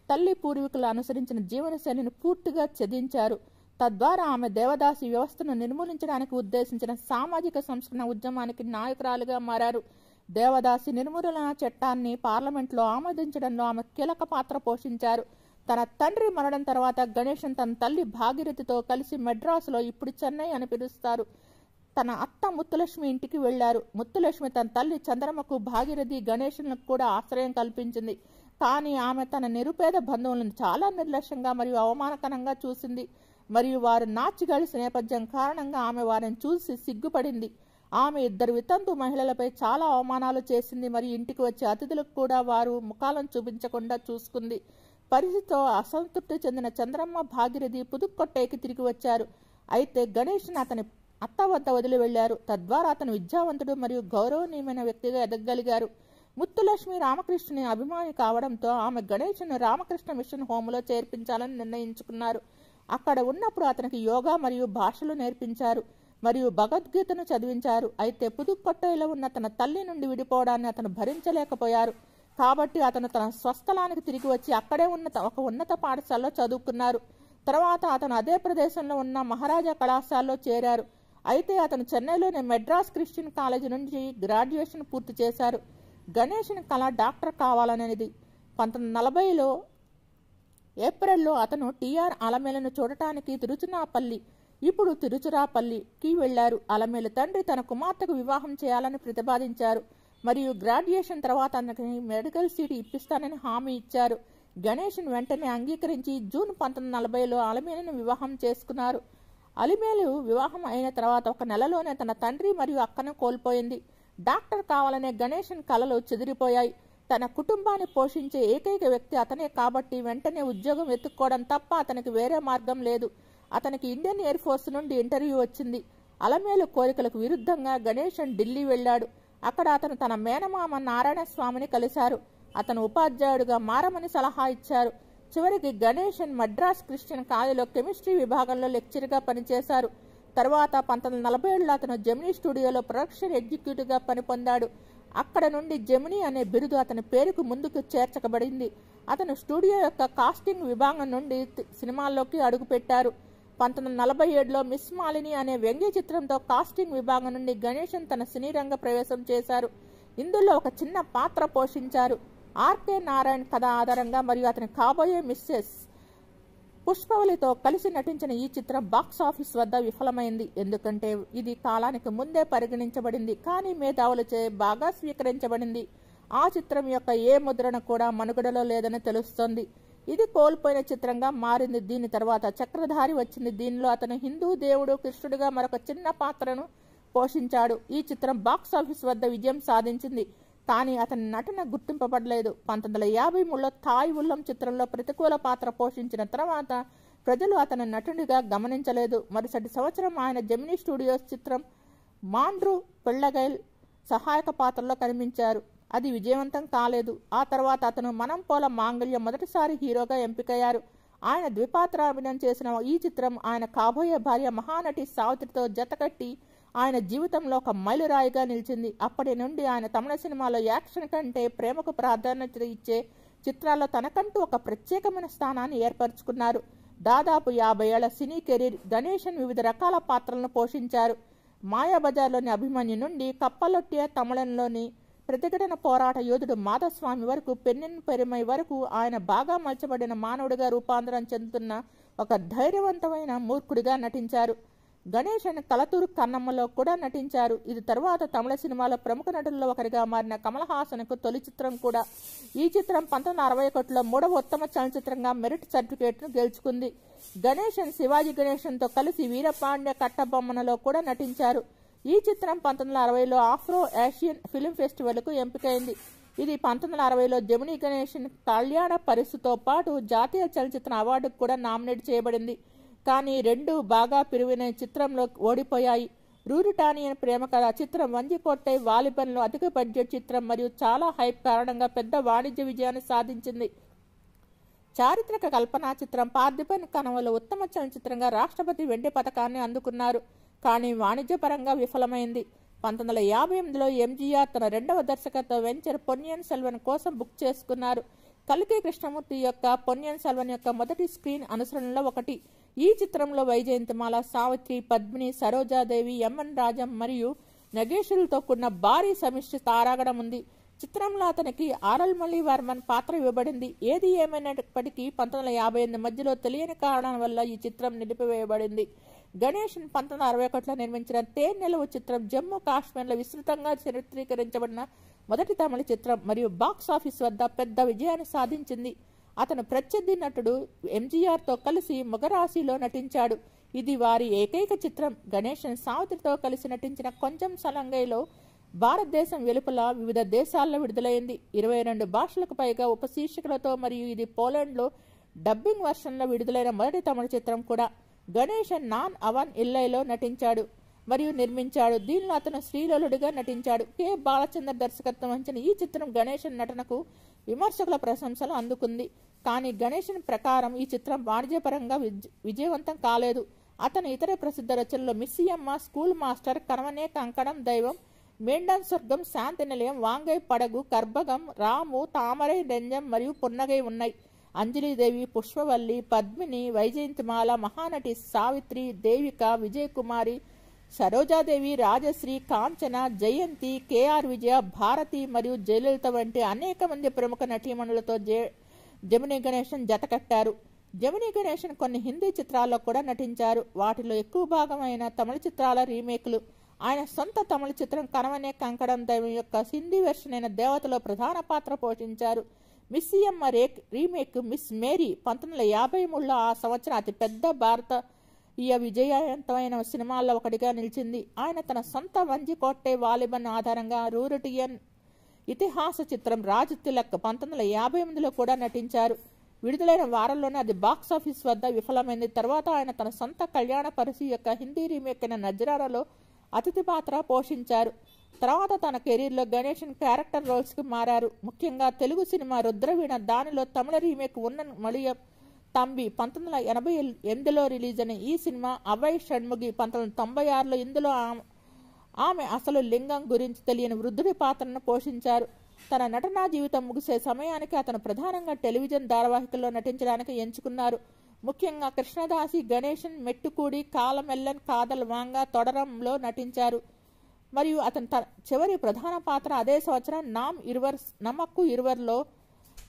తల్లి పూర్వీకులు అనుసరించిన జీవనశైలిని పూర్తిగా ఛేదించారు. తద్వారా ఆమె దేవదాసి వ్యవస్థను నిర్మూలించడానికి ఉద్దేశించిన సామాజిక సంస్కరణ ఉద్యమానికి నాయకురాలుగా మారారు. దేవదాసి నిర్మూలన చట్టాన్ని పార్లమెంట్లో ఆమోదించడంలో ఆమె కీలక పాత్ర పోషించారు. తన తండ్రి మరణం తర్వాత గణేశన్ తన తల్లి భాగీరథితో కలిసి మెడ్రాసులో, ఇప్పుడు చెన్నై అని పిలుస్తారు, తన అత్త ముత్తులక్ష్మి ఇంటికి వెళ్లారు. ముత్తులక్ష్మి తన తల్లి చంద్రమ్మకు, భాగీరథి గణేశన్లకు కూడా ఆశ్రయం కల్పించింది. కానీ ఆమె తన నిరుపేద బంధువులను చాలా నిర్లక్ష్యంగా మరియు అవమానకరంగా చూసింది మరియు వారు నాచిగడిసిన నేపథ్యం కారణంగా ఆమె వారిని చూసి సిగ్గుపడింది. ఆమె 2 వితంతు మహిళలపై చాలా అవమానాలు చేసింది మరియు ఇంటికి వచ్చే అతిథులకు కూడా వారు ముఖాలను చూపించకుండా చూసుకుంది. పరిస్థితితో అసంతృప్తి చెందిన చంద్రమ్మ, భాగీరథి పుదుక్కొట్టైకి తిరిగి వచ్చారు. అయితే గణేశన్ అతని అత్త వద్ద వదిలి వెళ్లారు. తద్వారా అతను విద్యావంతుడు మరియు గౌరవనీయమైన వ్యక్తిగా ఎదగలిగారు. ముత్తులక్ష్మి రామకృష్ణుని అభిమాని కావడంతో ఆమె గణేశన్ను రామకృష్ణ మిషన్ హోంలో చేర్పించాలని నిర్ణయించుకున్నారు. అక్కడ ఉన్నప్పుడు అతనికి యోగా మరియు భాషలు నేర్పించారు మరియు భగవద్గీతను చదివించారు. అయితే పుదుక్కొట్టైలో ఉన్న తన తల్లి నుండి విడిపోవడాన్ని అతను భరించలేకపోయారు. కాబట్టి అతను తన స్వస్థలానికి తిరిగి వచ్చి అక్కడే ఉన్న ఒక ఉన్నత పాఠశాలలో చదువుకున్నారు. తర్వాత అతను అదే ప్రదేశంలో ఉన్న మహారాజా కళాశాలలో చేరారు. అయితే అతను చెన్నైలోని మెడ్రాస్ క్రిస్టియన్ కాలేజీ నుంచి గ్రాడ్యుయేషన్ పూర్తి చేశారు. గణేశన్ కళ డాక్టర్ కావాలనేది. 1940లో ఏప్రిల్లో అతను టిఆర్ అలమేలును చూడటానికి తిరుచునాపల్లి, ఇప్పుడు తిరుచురాపల్లికి వెళ్లారు. అలమేలు తండ్రి తన కుమార్తెకు వివాహం చేయాలని ప్రతిపాదించారు మరియు గ్రాడ్యుయేషన్ తర్వాత అతనికి మెడికల్ సీట్ ఇప్పిస్తానని హామీ ఇచ్చారు. గణేశన్ వెంటనే అంగీకరించి జూన్ 1940లో అలమేలును వివాహం చేసుకున్నారు. అలిమేలు వివాహం అయిన తర్వాత 1 నెలలోనే తన తండ్రి మరియు అక్కను కోల్పోయింది. డాక్టర్ కావాలనే గణేశన్ కలలు చెదిరిపోయాయి. తన కుటుంబాన్ని పోషించే ఏకైక వ్యక్తి అతనే కాబట్టి వెంటనే ఉద్యోగం వెతుక్కోవడం తప్ప అతనికి వేరే మార్గం లేదు. అతనికి ఇండియన్ ఎయిర్ ఫోర్స్ నుండి ఇంటర్వ్యూ వచ్చింది. అలమేలు కోరికలకు విరుద్ధంగా గణేశన్ ఢిల్లీ వెళ్లాడు. అక్కడ అతను తన మేనమామ నారాయణస్వామిని కలిశారు. అతను ఉపాధ్యాయుడిగా మారమని సలహా ఇచ్చారు. చివరికి గణేశన్ మద్రాస్ క్రిస్టియన్ కాలేజీలో కెమిస్ట్రీ విభాగంలో లెక్చరర్గా పనిచేశారు. తర్వాత 1947లో అతను జెమినీ స్టూడియోలో ప్రొడక్షన్ ఎగ్జిక్యూటివ్గా పనిపొందాడు. అక్కడ నుండి జెమినీ అనే బిరుదు అతని పేరుకు ముందుకు చేర్చబడింది. అతను స్టూడియో యొక్క కాస్టింగ్ విభాగం నుండి సినిమాల్లోకి అడుగుపెట్టారు. 1947లో మిస్ మాలిని అనే వ్యంగ్య చిత్రంతో కాస్టింగ్ విభాగం నుండి గణేశన్ తన సినీ రంగ ప్రవేశం చేశారు. ఇందులో ఒక చిన్న పాత్ర పోషించారు. ఆర్కే నారాయణ్ కథ ఆధారంగా మరియు అతని కాబోయే మిస్సెస్ పుష్పవలితో కలిసి నటించిన ఈ చిత్రం బాక్సాఫీస్ వద్ద విఫలమైంది. ఎందుకంటే ఇది కాలానికి ముందే పరిగణించబడింది కానీ మేధావులచే బాగా స్వీకరించబడింది. ఆ చిత్రం యొక్క ఏ ముద్రణ కూడా మనుగడలో లేదని తెలుస్తోంది. ఇది కోల్పోయిన చిత్రంగా మారింది. దీని తర్వాత చక్రధారి వచ్చింది. దీనిలో అతను హిందూ దేవుడు కృష్ణుడిగా మరొక చిన్న పాత్రను పోషించాడు. ఈ చిత్రం బాక్సాఫీస్ వద్ద విజయం సాధించింది కానీ అతని నటన గుర్తింపబడలేదు. 1953లో తాయ్ ఉల్లం చిత్రంలో ప్రతికూల పాత్ర పోషించిన తర్వాత ప్రజలు అతని నటుడిగా గమనించలేదు. మరుసటి సంవత్సరం ఆయన జెమినీ స్టూడియోస్ చిత్రం మాండ్రు పెళ్లగైల్ సహాయక పాత్రలో కనిపించారు. అది విజయవంతం కాలేదు. ఆ తర్వాత అతను మనం పోల మాంగళ్యం మొదటిసారి హీరోగా ఎంపికయ్యారు. ఆయన ద్విపాత్రాభినయం చేసిన ఈ చిత్రం ఆయన కాబోయే భార్య మహానటి సావిత్రితో జతకట్టి ఆయన జీవితంలో ఒక మైలురాయిగా నిలిచింది. అప్పటి నుండి ఆయన తమిళ సినిమాలో యాక్షన్ కంటే ప్రేమకు ప్రాధాన్యత ఇచ్చే చిత్రాల్లో తనకంటూ ఒక ప్రత్యేకమైన స్థానాన్ని ఏర్పరచుకున్నారు. దాదాపు 50 ఏళ్ల సినీ కెరీర్ గణేశన్ వివిధ రకాల పాత్రలను పోషించారు. మాయాబజార్లోని అభిమన్యు నుండి కప్పలొట్టియ తమిళంలోని ప్రతిఘటన పోరాట యోధుడు మాధస్వామి వరకు పెన్నెన్ పెరుమై వరకు ఆయన బాగా మలచబడిన మానవుడిగా రూపాంతరం చెందుతున్న ఒక ధైర్యవంతమైన మూర్ఖుడిగా నటించారు. గణేశన్ కలతూరు కన్నమ్మలో కూడా నటించారు. ఇది తరువాత తమిళ సినిమాలో ప్రముఖ నటుల్లో ఒకరిగా మారిన కమల్ హాసన్కు తొలి చిత్రం కూడా. ఈ చిత్రం 1961లో 3వ ఉత్తమ చలనచిత్రంగా మెరిట్ సర్టిఫికేట్ను గెలుచుకుంది. గణేశన్ శివాజీ గణేశన్తో కలిసి వీరపాండ్య కట్టబొమ్మనలో కూడా నటించారు. ఈ చిత్రం 1960లో ఆఫ్రో ఏషియన్ ఫిలిం ఫెస్టివల్కు ఎంపికైంది. ఇది 1960లో జెమినీ గణేశన్ కళ్యాణ పరిస్థితితో పాటు జాతీయ చలనచిత్ర అవార్డుకు కూడా నామినేట్ చేయబడింది. కానీ 2 బాగా పిరువైన చిత్రంలో ఓడిపోయాయి. రూరిటానియన్ ప్రేమ కథ చిత్రం, వంజికోట్టై వాలిబన్లో అధిక బడ్జెట్ చిత్రం మరియు చాలా హైప్ కారణంగా పెద్ద వాణిజ్య విజయాన్ని సాధించింది. చారిత్రక కల్పనా చిత్రం పార్థిబన్ కనవలో ఉత్తమ చలనచిత్రంగా రాష్ట్రపతి వెండి పథకాన్ని అందుకున్నారు. కానీ వాణిజ్యపరంగా విఫలమైంది. 1958లో ఎంజీఆర్ తన 2వ దర్శకత్వ వెంచర్ పొన్నియిన్ సెల్వన్ కోసం బుక్ చేసుకున్నారు. కల్కి కృష్ణమూర్తి యొక్క పొన్నియిన్ సెల్వన్ యొక్క మొదటి స్క్రీన్ అనుసరణలో ఒకటి. ఈ చిత్రంలో వైజయంతిమాల, సావిత్రి, పద్మిని, సరోజాదేవి, ఎంఎన్ రాజం మరియు నగేషులతో కూడిన భారీ సమిష్టి తారాగణం ఉంది. చిత్రంలో అతనికి ఆరల్మల్లి వర్మన్ పాత్ర ఇవ్వబడింది. ఏది ఏమైనప్పటికీ 1958 మధ్యలో తెలియని కారణాల వల్ల ఈ చిత్రం నిలిపివేయబడింది. గణేశన్ 1961లో నిర్మించిన తేనెలవు చిత్రం జమ్మూ కాశ్మీర్లో విస్తృతంగా చిత్రీకరించబడిన మొదటి తమిళ చిత్రం మరియు బాక్సాఫీస్ వద్ద పెద్ద విజయాన్ని సాధించింది. అతను ప్రత్యర్థి నటుడు ఎంజీఆర్తో కలిసి మొగరాశిలో నటించాడు. ఇది వారి ఏకైక చిత్రం. గణేశన్ సావిత్రితో కలిసి నటించిన కొంచెం సలంగైలో భారతదేశం వెలుపల వివిధ దేశాల్లో విడుదలైంది. 22 భాషలకు పైగా ఉపశీర్షికలతో మరియు ఇది పోలాండ్లో డబ్బింగ్ వర్షన్లో విడుదలైన మొదటి తమిళ చిత్రం కూడా. గణేశన్ నాన్ అవన్ ఇల్లైలో నటించాడు మరియు నిర్మించాడు. దీనిలో అతను శ్రీలోలుడిగా నటించాడు. కె బాలచంద్ర దర్శకత్వం వహించిన ఈ చిత్రం గణేశన్ నటనకు విమర్శకుల ప్రశంసలు అందుకుంది. కానీ గణేశన్ ప్రకారం ఈ చిత్రం వాణిజ్యపరంగా విజయవంతం కాలేదు. అతను ఇతర ప్రసిద్ధ రచనల్లో మిస్సియమ్మ, స్కూల్ మాస్టర్, కనవనే కంకణం దైవం, మేండన్ స్వర్గం, శాంతి నిలయం, వాంగై పడగు, కర్భగం, రాము, తామరై నెంజం మరియు పున్నగై ఉన్నాయి. అంజలిదేవి, పుష్పవల్లి, పద్మిని, వైజయంతిమాల, మహానటి సావిత్రి, దేవిక, విజయకుమారి, సరోజాదేవి, రాజశ్రీ, కాంచన, జయంతి, కేఆర్ విజయ, భారతి మరియు జయలలిత వంటి అనేక మంది ప్రముఖ నటీమణులతో జెమినీ గణేశన్ జతకట్టారు. జెమినీ గణేశన్ కొన్ని హిందీ చిత్రాల్లో కూడా నటించారు. వాటిలో ఎక్కువ భాగమైన తమిళ చిత్రాల రీమేక్లు. ఆయన సొంత తమిళ చిత్రం కనవనే కంకణం దైవం యొక్క హిందీ వెర్షన్ అయిన దేవతలో ప్రధాన పాత్ర పోషించారు. మిస్సియమ్మ రీమేక్ మిస్ మేరీ 1953లో ఆ సంవత్సరం అతిపెద్ద భారతీయ విజయవంతమైన సినిమాల్లో ఒకటిగా నిలిచింది. ఆయన తన సొంత వంజికోట్టై వాలిబన్ ఆధారంగా రూరిటియన్ ఇతిహాస చిత్రం రాజ్ తిలక్ 1958లో కూడా నటించారు. విడుదలైన వారంలోనే అది బాక్సాఫీస్ వద్ద విఫలమైంది. తర్వాత ఆయన తన సొంత కళ్యాణ పరిస్థితి యొక్క హిందీ రీమేక్ అయిన నజరాలో అతిథి పాత్ర పోషించారు. తర్వాత తన కెరీర్లో గణేశన్ క్యారెక్టర్ రోల్స్కి మారారు. ముఖ్యంగా తెలుగు సినిమా రుద్రవీణ, దానిలో తమిళ రీమేక్ ఉన్న మళియం తంబి 1988లో రిలీజ్ అయిన ఈ సినిమా అవై షణ్ముగి 1996లో. ఇందులో ఆమె అసలు లింగం గురించి తెలియని వృద్ధుడి పాత్రను పోషించారు. తన నటనా జీవితం ముగిసే సమయానికి అతను ప్రధానంగా టెలివిజన్ ధారావాహికల్లో నటించడానికి ఎంచుకున్నారు. ముఖ్యంగా కృష్ణదాసి, గణేశన్, మెట్టుకూడి, కాలమెల్లన్, కాదల్ వాంగా, తొడరంలో నటించారు. మరియు అతని చివరి ప్రధాన పాత్ర అదే సంవత్సరం నమక్కు ఇరువర్లో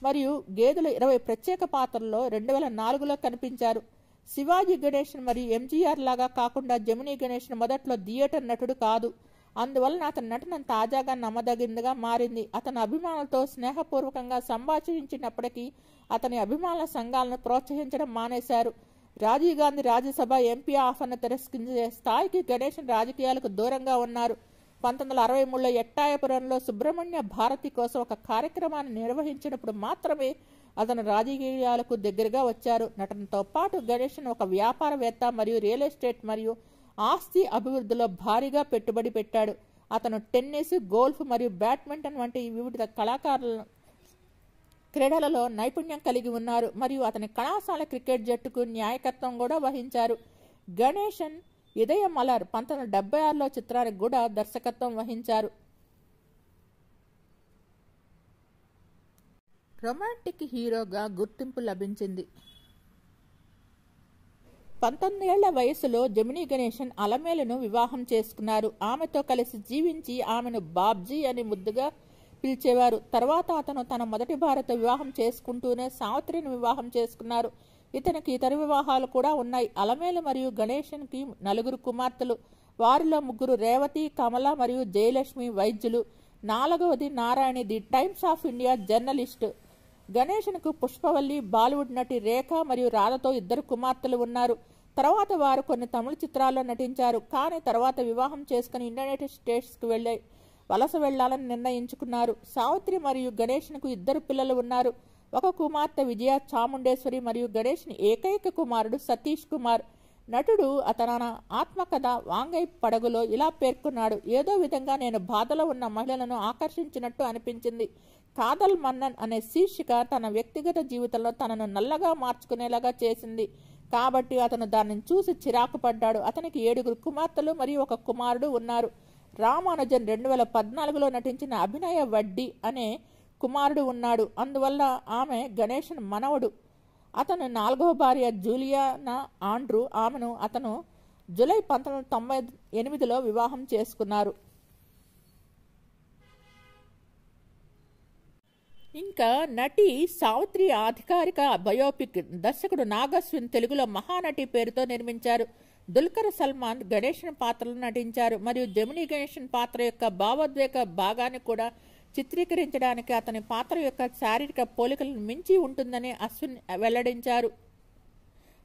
మరియు గేదెల 20 ప్రత్యేక పాత్రల్లో 2004లో కనిపించారు. శివాజీ గణేశన్ మరియు ఎంజీఆర్ లాగా కాకుండా జెమినీ గణేశన్ మొదట్లో థియేటర్ నటుడు కాదు. అందువలన అతని నటన తాజాగా నమ్మదగినదిగా మారింది. అతని అభిమానులతో స్నేహపూర్వకంగా సంభాషించినప్పటికీ అతని అభిమానుల సంఘాలను ప్రోత్సహించడం మానేశారు. రాజీవ్ గాంధీ రాజ్యసభ ఎంపీ ఆఫర్ను తిరస్కరించే స్థాయికి గణేశన్ రాజకీయాలకు దూరంగా ఉన్నారు. 1963లో ఎట్టాయపురంలో సుబ్రహ్మణ్య భారతి కోసం ఒక కార్యక్రమాన్ని నిర్వహించినప్పుడు మాత్రమే అతను రాజకీయాలకు దగ్గరగా వచ్చారు. నటనతో పాటు గణేశన్ ఒక వ్యాపారవేత్త మరియు రియల్ ఎస్టేట్ మరియు ఆస్తి అభివృద్ధిలో భారీగా పెట్టుబడి పెట్టాడు. అతను టెన్నిస్, గోల్ఫ్ మరియు బ్యాడ్మింటన్ వంటి వివిధ క్రీడలలో నైపుణ్యం కలిగి ఉన్నారు మరియు అతని కళాశాల క్రికెట్ జట్టుకు నాయకత్వం కూడా వహించారు. గణేశన్ ఇదయ మలర్ 1976లో చిత్రానికి కూడా దర్శకత్వం వహించారు. రొమాంటిక్ హీరోగా గుర్తింపు లభించింది. 19 ఏళ్ల వయసులో జెమినీ గణేశన్ అలమేలును వివాహం చేసుకున్నారు. ఆమెతో కలిసి జీవించి ఆమెను బాబ్జీ అని ముద్దుగా పిలిచేవారు. తర్వాత అతను తన మొదటి భార్యతో వివాహం చేసుకుంటూనే సావిత్రిని వివాహం చేసుకున్నారు. ఇతనికి ఇతర వివాహాలు కూడా ఉన్నాయి. అలమేలు మరియు గణేశన్కి 4 కుమార్తెలు. వారిలో 3 రేవతి, కమల మరియు జయలక్ష్మి వైద్యులు. 4వది Narayani, the Times of India journalist. గణేశన్కు పుష్పవల్లి, బాలీవుడ్ నటి రేఖ మరియు రాధతో 2 కుమార్తెలు ఉన్నారు. తర్వాత వారు కొన్ని తమిళ చిత్రాల్లో నటించారు. కానీ తర్వాత వివాహం చేసుకుని యునైటెడ్ స్టేట్స్కి వలస వెళ్లాలని నిర్ణయించుకున్నారు. సావిత్రి మరియు గణేశన్కు 2 పిల్లలు ఉన్నారు. ఒక కుమార్తె విజయ చాముండేశ్వరి మరియు గణేశన్ ఏకైక కుమారుడు సతీష్ కుమార్. నటుడు తన ఆత్మకథ వాంగై పడగులో ఇలా పేర్కొన్నాడు: ఏదో విధంగా నేను బాధలో ఉన్న మహిళలను ఆకర్షించినట్టు అనిపించింది. కాదల్ మన్నన్ అనే శీర్షిక తన వ్యక్తిగత జీవితంలో తనను నల్లగా మార్చుకునేలాగా చేసింది. కాబట్టి అతను దానిని చూసి చిరాకు పడ్డాడు. అతనికి 7 కుమార్తెలు మరియు 1 కుమారుడు ఉన్నారు. రామానుజన్ 2014లో నటించిన అభినయ వడ్డీ అనే కుమారుడు ఉన్నాడు. అందువల్ల ఆమె గణేశన్ మనవడు. అతను 4వ భార్య జూలియానా ఆండ్రూ. ఆమెను అతను జూలై 1998లో వివాహం చేసుకున్నారు. ఇంకా నటి సావిత్రి అధికారిక బయోపిక్ దర్శకుడు నాగస్విన్ తెలుగులో మహానటి పేరుతో నిర్మించారు. దుల్కర్ సల్మాన్ గణేశన్ పాత్రలో నటించారు మరియు జెమినీ గణేశన్ పాత్ర యొక్క భావోద్వేగ భాగాన్ని కూడా చిత్రీకరించడానికి అతని పాత్ర యొక్క శారీరక పోలికలను మించి ఉంటుందని అశ్విన్ వెల్లడించారు.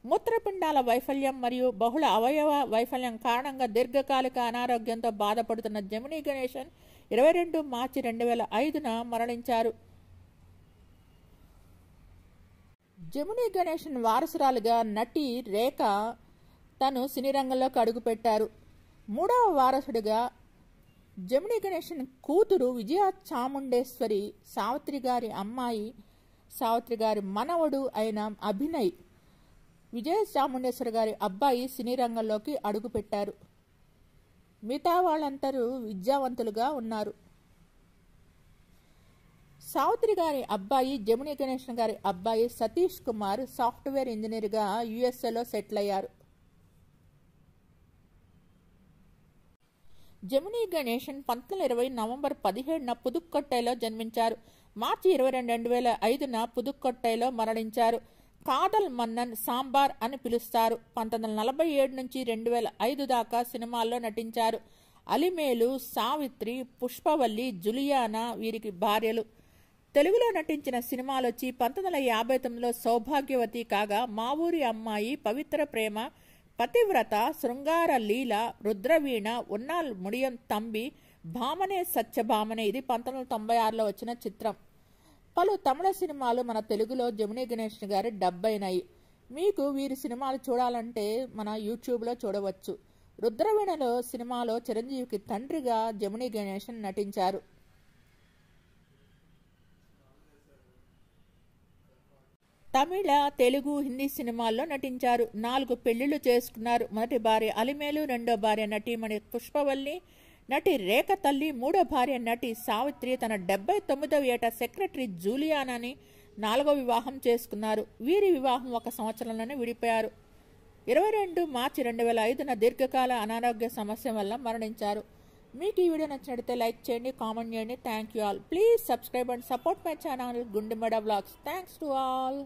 మూత్రపిండాల వైఫల్యం మరియు బహుళ అవయవ వైఫల్యం కారణంగా దీర్ఘకాలిక అనారోగ్యంతో బాధపడుతున్న జెమినీ గణేశన్ 22 మార్చి 2005న మరణించారు. జెమినీ గణేశన్ వారసురాలుగా నటి రేఖ తను సినీ రంగంలోకి అడుగుపెట్టారు. 3వ వారసుడిగా జెమినీ గణేశన్ కూతురు విజయ చాముండేశ్వరి, సావిత్రి గారి అమ్మాయి, సావిత్రి గారి మనవడు అయిన అభినయ్, విజయ చాముండేశ్వరి గారి అబ్బాయి సినీ రంగంలోకి అడుగుపెట్టారు. మిగతా వాళ్ళందరూ విద్యావంతులుగా ఉన్నారు. సావిత్రి గారి అబ్బాయి జెమినీ గణేశన్ గారి అబ్బాయి సతీష్ కుమార్ సాఫ్ట్వేర్ ఇంజనీర్గా యుఎస్ఏలో సెటిల్ అయ్యారు. జెమినీ గణేశన్ 1920 నవంబర్ 17న పుదుక్కొట్టైలో జన్మించారు. మార్చి 22, 2005న పుదుక్కొట్టైలో మరణించారు. కాదల్ మన్నన్, సాంబార్ అని పిలుస్తారు. 1947 నుంచి 2005 దాకా సినిమాల్లో నటించారు. అలిమేలు, సావిత్రి, పుష్పవల్లి, జులియానా వీరికి భార్యలు. తెలుగులో నటించిన సినిమాలొచ్చి 1959లో సౌభాగ్యవతి కాగా మా ఊరి అమ్మాయి, పవిత్ర ప్రేమ, పతివ్రత, శృంగార లీల, రుద్రవీణ, ఉన్నాల్ ముడియం తంబి, భామనే సత్యభామనే ఇది 1996లో వచ్చిన చిత్రం. పలు తమిళ సినిమాలు మన తెలుగులో జెమినీ గణేశన్ గారి డబ్ అయినాయి. మీకు వీరి సినిమాలు చూడాలంటే మన యూట్యూబ్లో చూడవచ్చు. రుద్రవీణలో సినిమాలో చిరంజీవికి తండ్రిగా జెమినీ గణేశన్ నటించారు. తమిళ, తెలుగు, హిందీ సినిమాల్లో నటించారు. 4 పెళ్లిళ్లు చేసుకున్నారు. మొదటి భార్య అలిమేలు, 2వ భార్య నటీమణి పుష్పవల్లి, నటి రేఖ తల్లి, 3వ భార్య నటి సావిత్రి. తన 79వ ఏట సెక్రటరీ జూలియానాని 4వ వివాహం చేసుకున్నారు. వీరి వివాహం 1 సంవత్సరంలోనే విడిపోయారు. 22 మార్చి 2005న దీర్ఘకాల అనారోగ్య సమస్య వల్ల మరణించారు. మీకు ఈ వీడియో నచ్చినట్లయితే లైక్ చేయండి, కామెంట్ చేయండి. Thank you all. Please subscribe and support my channel గుండెమడ vlogs. Thanks to all.